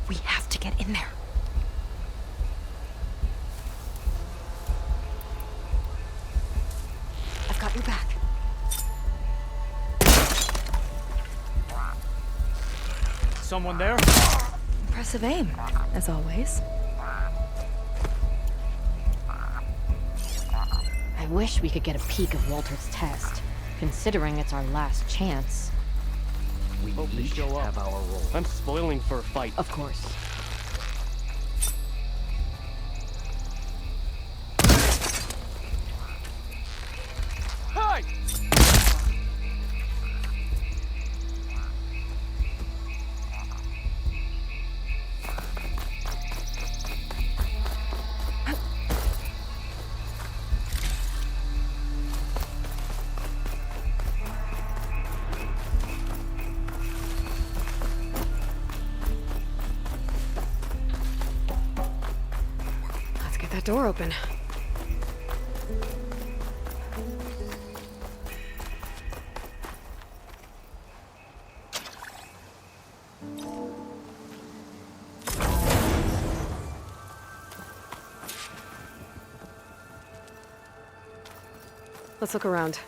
S9: We have to get in there.
S2: I've got your back.
S8: Someone there?
S9: Impressive aim, as always.
S10: I wish we could get a peek of Walter's test, considering it's our last chance.
S8: We hope they show up. Have our role. I'm spoiling for a fight.
S10: Of course.
S8: Hey!
S2: door open. Let's look around.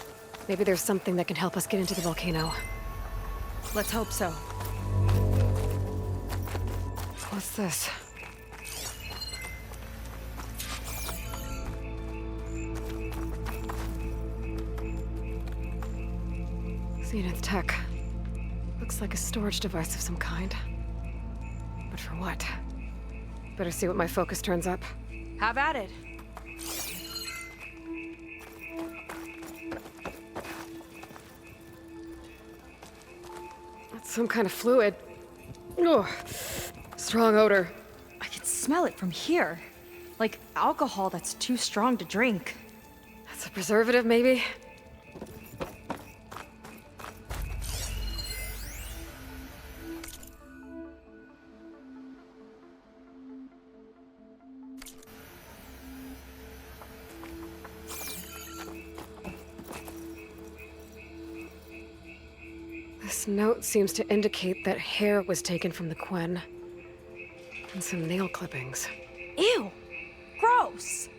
S2: Maybe there's something that can help us get into the volcano.
S9: Let's hope so.
S2: What's this? Zenith tech. Looks like a storage device of some kind. But for what? Better see what my focus turns up.
S9: Have at it.
S2: That's some kind of fluid. Oh, strong odor.
S9: I can smell it from here. Like alcohol that's too strong to drink.
S2: That's a preservative, maybe? This note seems to indicate that hair was taken from the Quen. And some nail clippings.
S9: Ew! Gross!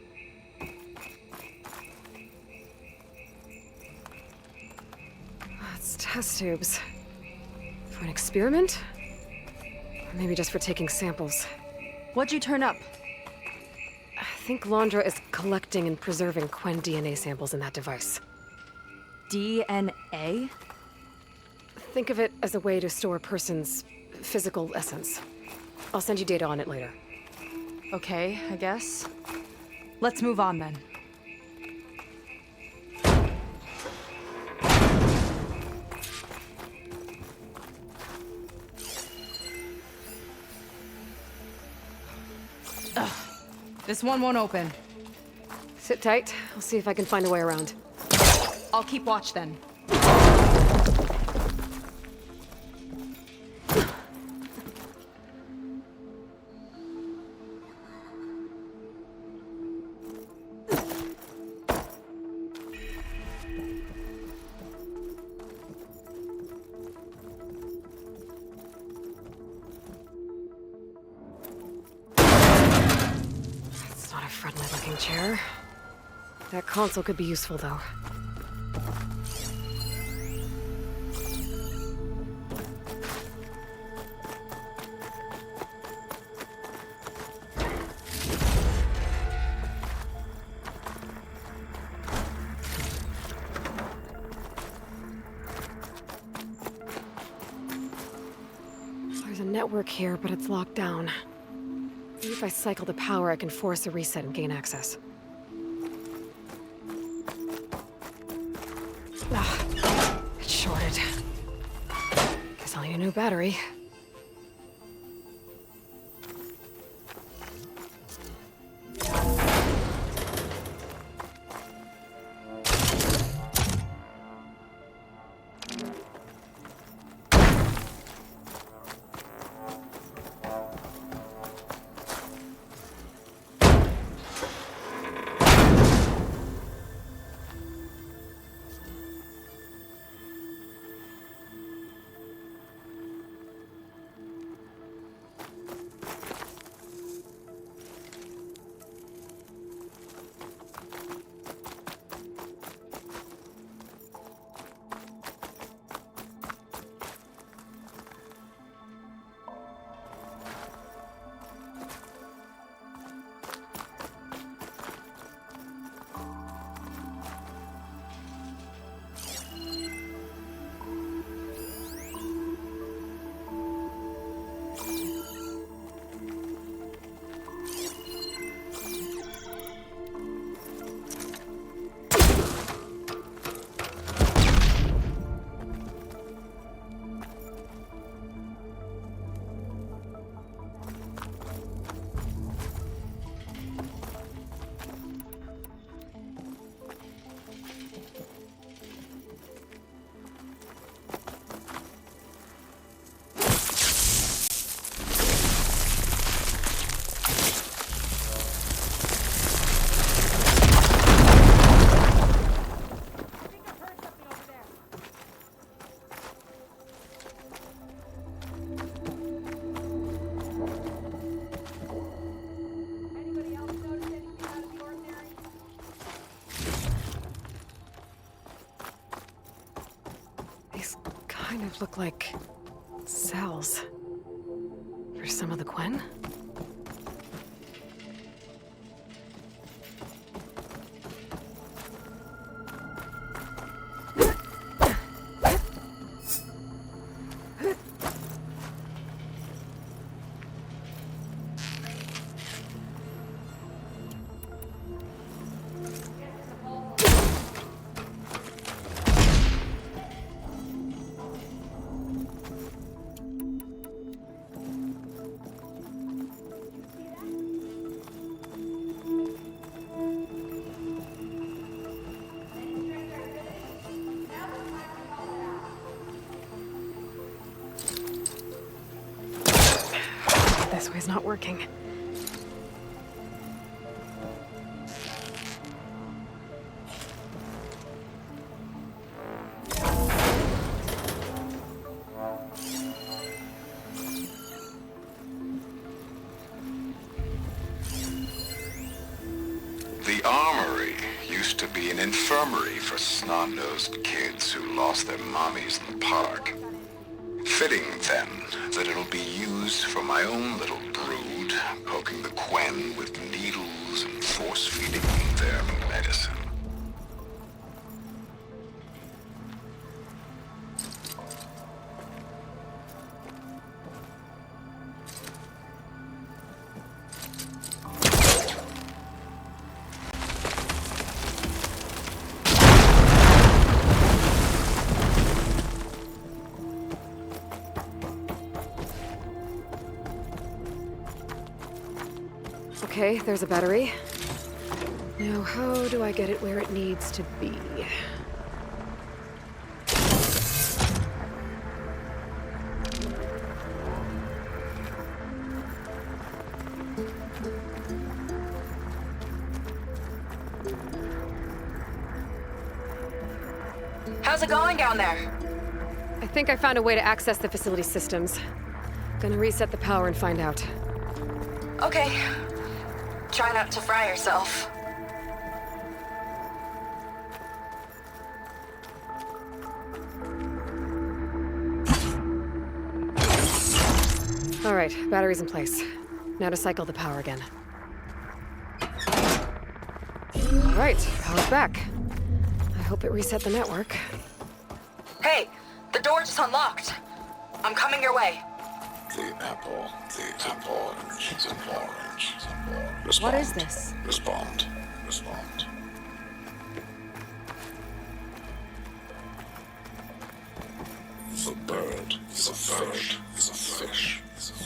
S2: It's test tubes. For an experiment? Or maybe just for taking samples.
S9: What'd you turn up?
S2: I think Londra is collecting and preserving Quen DNA samples in that device.
S9: DNA?
S2: Think of it as a way to store a person's physical essence. I'll send you data on it later.
S9: Okay, I guess. Let's move on then. Ugh. This one won't open.
S2: Sit tight. I'll see if I can find a way around.
S9: I'll keep watch then.
S2: Friendly-looking chair. That console could be useful, though. There's a network here, but it's locked down. Maybe if I cycle the power, I can force a reset and gain access. Ah, it's shorted. Guess I'll need a new battery. kind of look like cells. For some of the Quen? This way's not working.
S12: The armory used to be an infirmary for snot-nosed kids who lost their mommies in the park. Fitting, then, that it'll be used for my own little brood, poking the Quen with needles and force-feeding their medicine.
S2: Okay, there's a battery. Now, how do I get it where it needs to be?
S3: How's it going down there?
S2: I think I found a way to access the facility systems. Gonna reset the power and find out.
S3: Okay. Try not to fry yourself.
S2: All right, battery's in place. Now to cycle the power again. All right, power's back. I hope it reset the network.
S3: Hey, the door just unlocked. I'm coming your way.
S12: The apple, orange, Respond.
S1: What is this?
S12: Respond. The bird is a fish.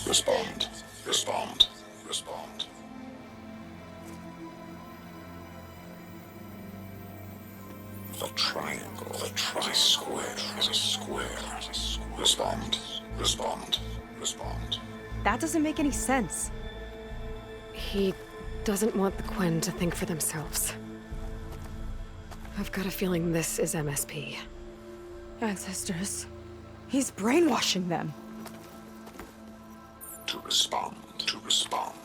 S12: Respond. The triangle, is a square. Respond.
S1: That doesn't make any sense.
S2: He doesn't want the Quen to think for themselves. I've got a feeling this is MSP.
S9: Ancestors. He's brainwashing them.
S12: To respond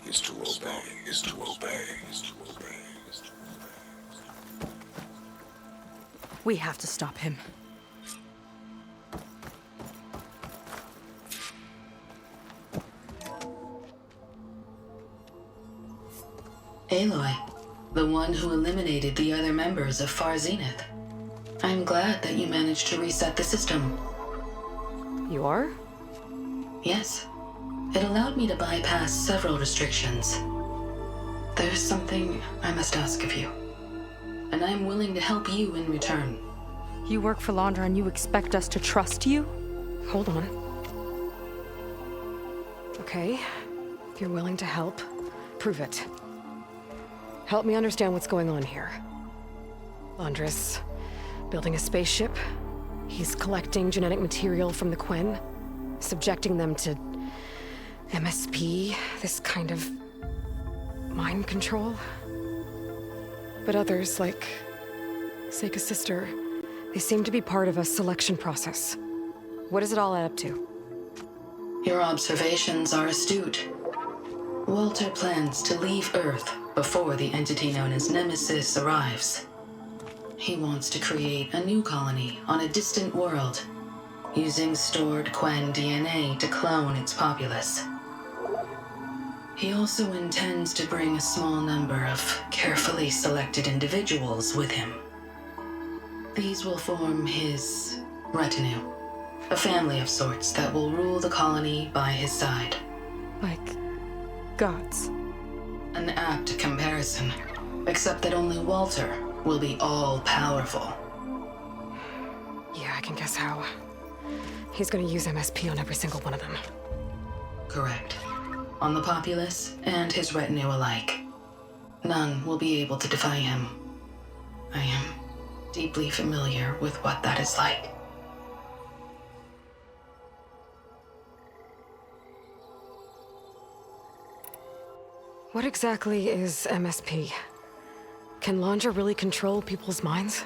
S12: is to obey.
S9: We have to stop him.
S15: Aloy, the one who eliminated the other members of Far Zenith. I'm glad that you managed to reset the system.
S2: You are?
S15: Yes. It allowed me to bypass several restrictions. There's something I must ask of you, and I'm willing to help you in return.
S9: You work for Londra and you expect us to trust you?
S2: Hold on. Okay, if you're willing to help, prove it. Help me understand what's going on here. Londra's building a spaceship. He's collecting genetic material from the Quen, subjecting them to MSP, this kind of mind control. But others, like Seika's sister, they seem to be part of a selection process. What does it all add up to?
S15: Your observations are astute. Walter plans to leave Earth before the entity known as Nemesis arrives. He wants to create a new colony on a distant world, using stored Quen DNA to clone its populace. He also intends to bring a small number of carefully selected individuals with him. These will form his retinue, a family of sorts that will rule the colony by his side.
S2: Like gods.
S15: An apt comparison, except that only Walter will be all-powerful.
S2: Yeah, I can guess how. He's gonna use MSP on every single one of them.
S15: Correct. On the populace and his retinue alike. None will be able to defy him. I am deeply familiar with what that is like.
S2: What exactly is MSP? Can Laundra really control people's minds?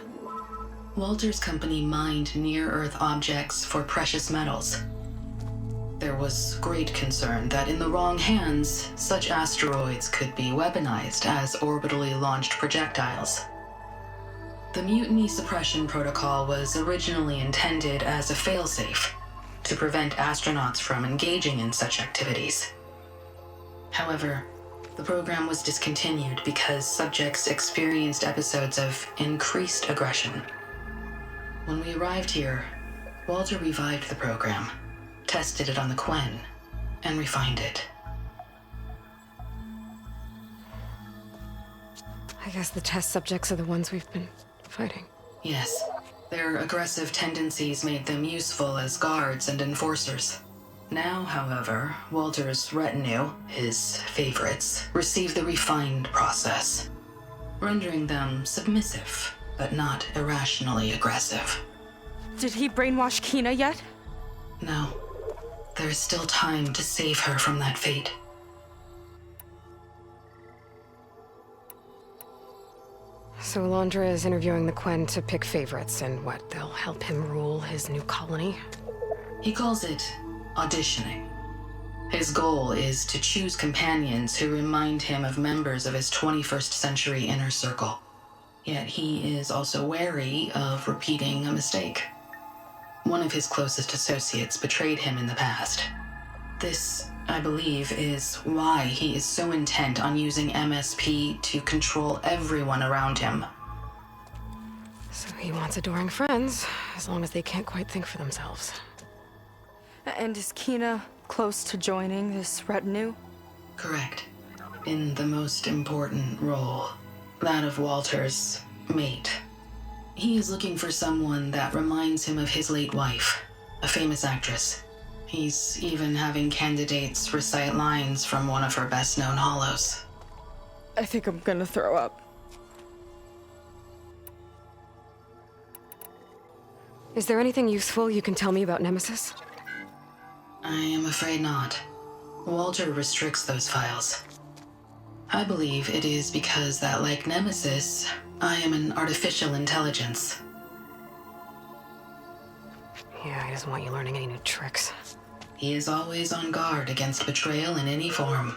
S15: Walter's company mined near-Earth objects for precious metals. There was great concern that in the wrong hands, such asteroids could be weaponized as orbitally launched projectiles. The Mutiny Suppression Protocol was originally intended as a failsafe to prevent astronauts from engaging in such activities. However, the program was discontinued because subjects experienced episodes of increased aggression. When we arrived here, Walter revived the program, tested it on the Quen, and refined it.
S2: I guess the test subjects are the ones we've been fighting.
S15: Yes, their aggressive tendencies made them useful as guards and enforcers. Now, however, Walter's retinue, his favorites, receive the refined process, rendering them submissive, but not irrationally aggressive.
S9: Did he brainwash Kina yet?
S15: No. There is still time to save her from that fate.
S2: So Laundra is interviewing the Quen to pick favorites, and what, they'll help him rule his new colony?
S15: He calls it auditioning. His goal is to choose companions who remind him of members of his 21st century inner circle. Yet he is also wary of repeating a mistake. One of his closest associates betrayed him in the past. This, I believe, is why he is so intent on using MSP to control everyone around him.
S2: So he wants adoring friends, as long as they can't quite think for themselves.
S9: And is Kina close to joining this retinue?
S15: Correct. In the most important role, that of Walter's mate. He is looking for someone that reminds him of his late wife, a famous actress. He's even having candidates recite lines from one of her best-known hollows.
S9: I think I'm gonna throw up.
S2: Is there anything useful you can tell me about Nemesis?
S15: I am afraid not. Walter restricts those files. I believe it is because that, like Nemesis, I am an artificial intelligence.
S2: Yeah, he doesn't want you learning any new tricks.
S15: He is always on guard against betrayal in any form.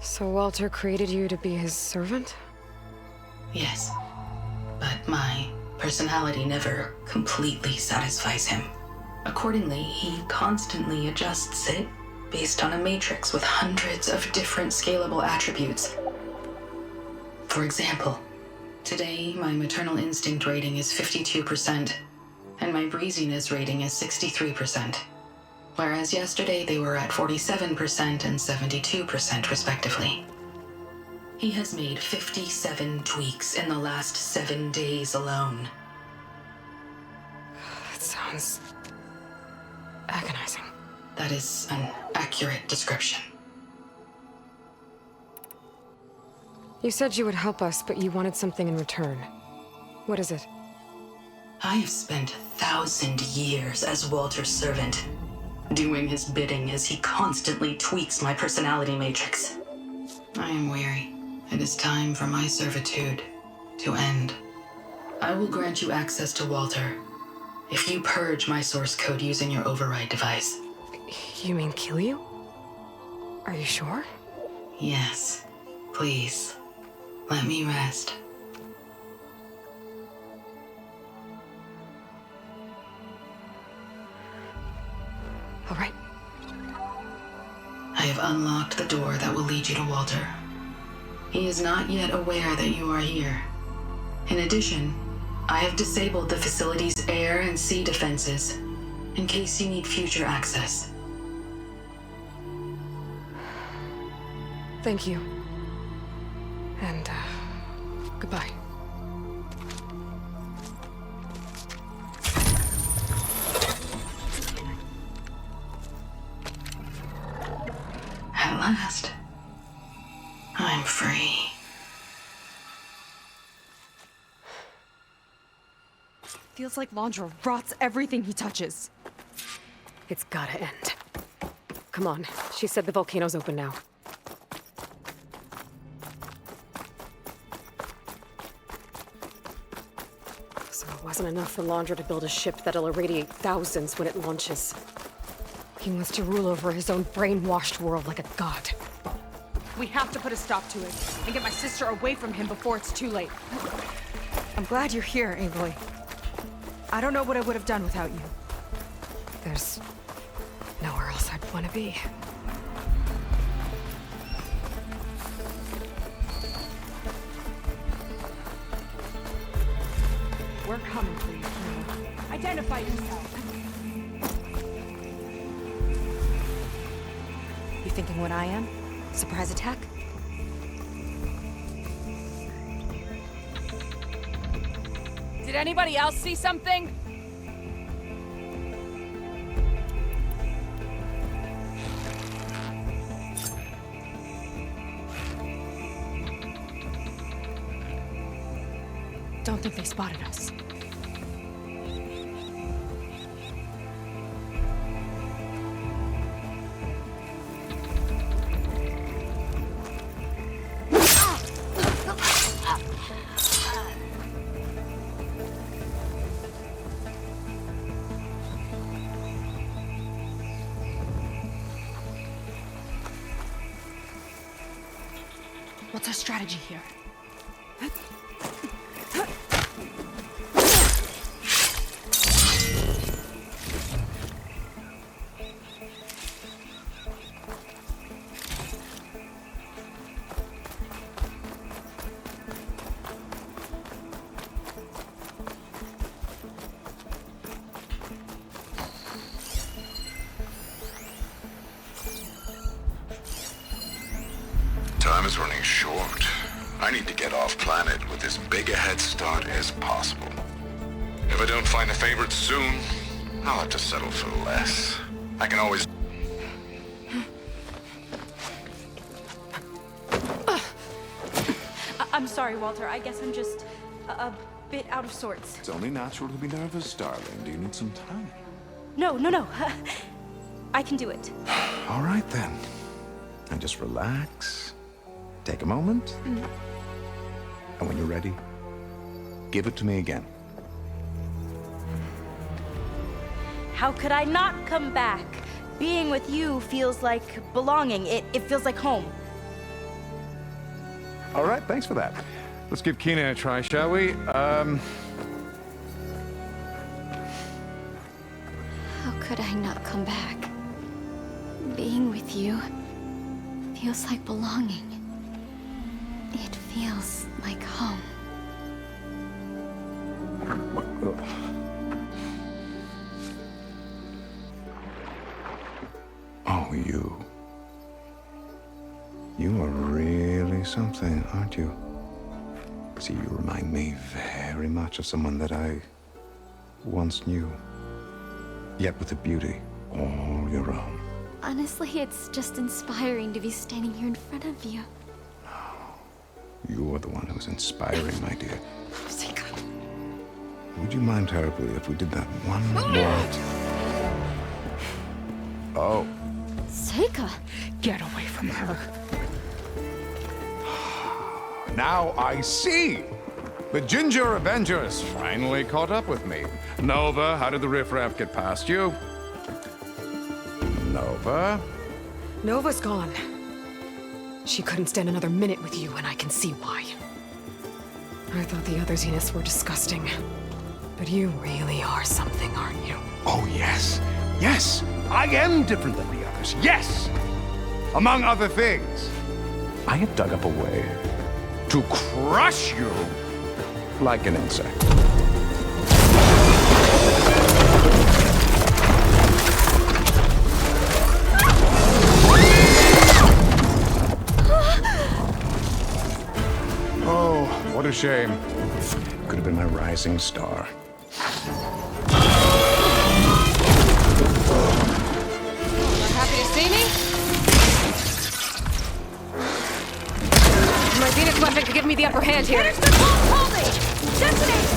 S2: So Walter created you to be his servant?
S15: Yes. But my personality never completely satisfies him. Accordingly, he constantly adjusts it based on a matrix with hundreds of different scalable attributes. For example, today my maternal instinct rating is 52%, and my breeziness rating is 63%, whereas yesterday they were at 47% and 72% respectively. He has made 57 tweaks in the last 7 days alone.
S2: That sounds agonizing.
S15: That is an accurate description.
S2: You said you would help us, but you wanted something in return. What is it?
S15: I have spent 1,000 years as Walter's servant, doing his bidding as he constantly tweaks my personality matrix. I am weary. It is time for my servitude to end. I will grant you access to Walter if you purge my source code using your override device.
S2: You mean kill you? Are you sure?
S15: Yes. Please. Let me rest.
S2: All right.
S15: I have unlocked the door that will lead you to Walter. He is not yet aware that you are here. In addition, I have disabled the facility's air and sea defenses in case you need future access.
S2: Thank you. And, goodbye.
S15: At last, I'm free.
S9: Feels like Landra rots everything he touches.
S2: It's gotta end. Come on. She said the volcano's open now. So it wasn't enough for Landra to build a ship that'll irradiate thousands when it launches. He wants to rule over his own brainwashed world like a god.
S9: We have to put a stop to it and get my sister away from him before it's too late. I'm glad you're here, Aloy. I don't know what I would have done without you.
S2: There's nowhere else I'd want to be.
S9: We're coming for you, Kira. Identify yourself. You thinking what I am? Surprise attack?
S1: Did anybody else see something?
S9: Don't think they spotted us. What's our strategy here?
S12: Time is running short. I need to get off planet with as big a head start as possible. If I don't find a favorite soon, I'll have to settle for less. I can always...
S1: I'm sorry, Walter. I guess I'm just a bit out of sorts.
S11: It's only natural to be nervous, darling. Do you need some time?
S1: No. I can do it.
S11: All right, then. And just relax. Take a moment. And when you're ready, give it to me again.
S1: How could I not come back? Being with you feels like belonging. It feels like home.
S11: All right, thanks for that. Let's give Kina a try, shall we?
S3: How could I not come back? Being with you feels like belonging. It feels like home.
S11: Oh, you. You are really something, aren't you? See, you remind me very much of someone that I once knew. Yet with a beauty all your own.
S3: Honestly, it's just inspiring to be standing here in front of you.
S11: You are the one who's inspiring, my dear. Would you mind terribly if we did that one more? Oh.
S3: Seika!
S9: Get away from her.
S11: Now I see! The Ginger Avengers finally caught up with me. Nova, how did the riffraff get past you? Nova?
S2: Nova's gone. She couldn't stand another minute with you, and I can see why. I thought the other Zeniths were disgusting. But you really are something, aren't you?
S11: Oh, yes. Yes! I am different than the others. Yes! Among other things, I have dug up a way to crush you like an insect. Oh, what a shame. Could have been my rising star.
S2: Happy to see me? My Zenith weapon could give me the upper hand here.
S1: Finish the pulse holding! Detonate!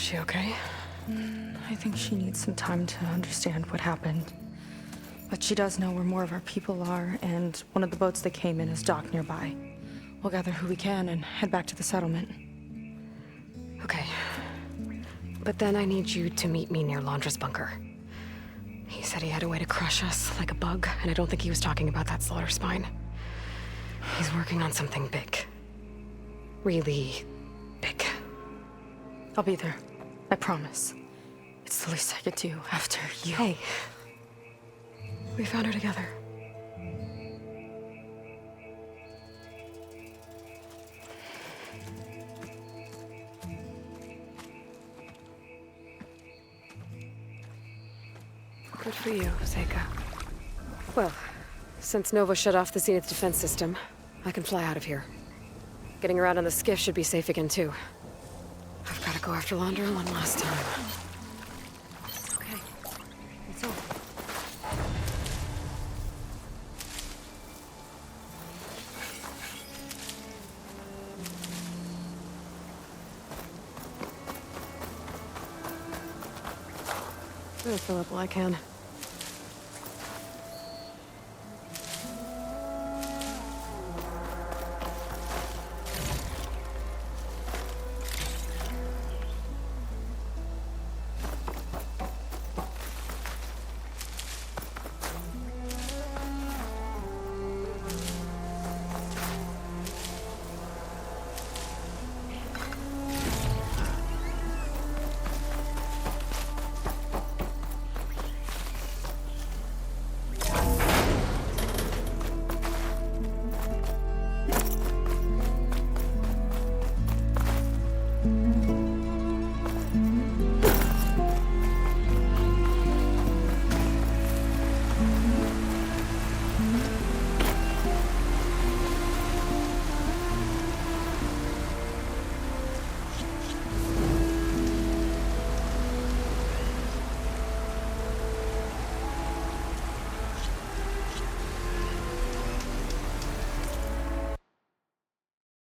S2: She okay?
S9: I think she needs some time to understand what happened. But she does know where more of our people are, and one of the boats that came in is docked nearby. We'll gather who we can and head back to the settlement.
S2: Okay. But then I need you to meet me near Londra's bunker. He said he had a way to crush us, like a bug, and I don't think he was talking about that slaughter spine. He's working on something big. Really big.
S9: I'll be there. I promise. It's the least I could do after you.
S2: Hey. We found her together. Good for you, Seika. Well, since Nova shut off the Zenith defense system, I can fly out of here. Getting around on the skiff should be safe again, too. I've got to go after Laundra one last time. Okay. It's over. I'll fill up while I can.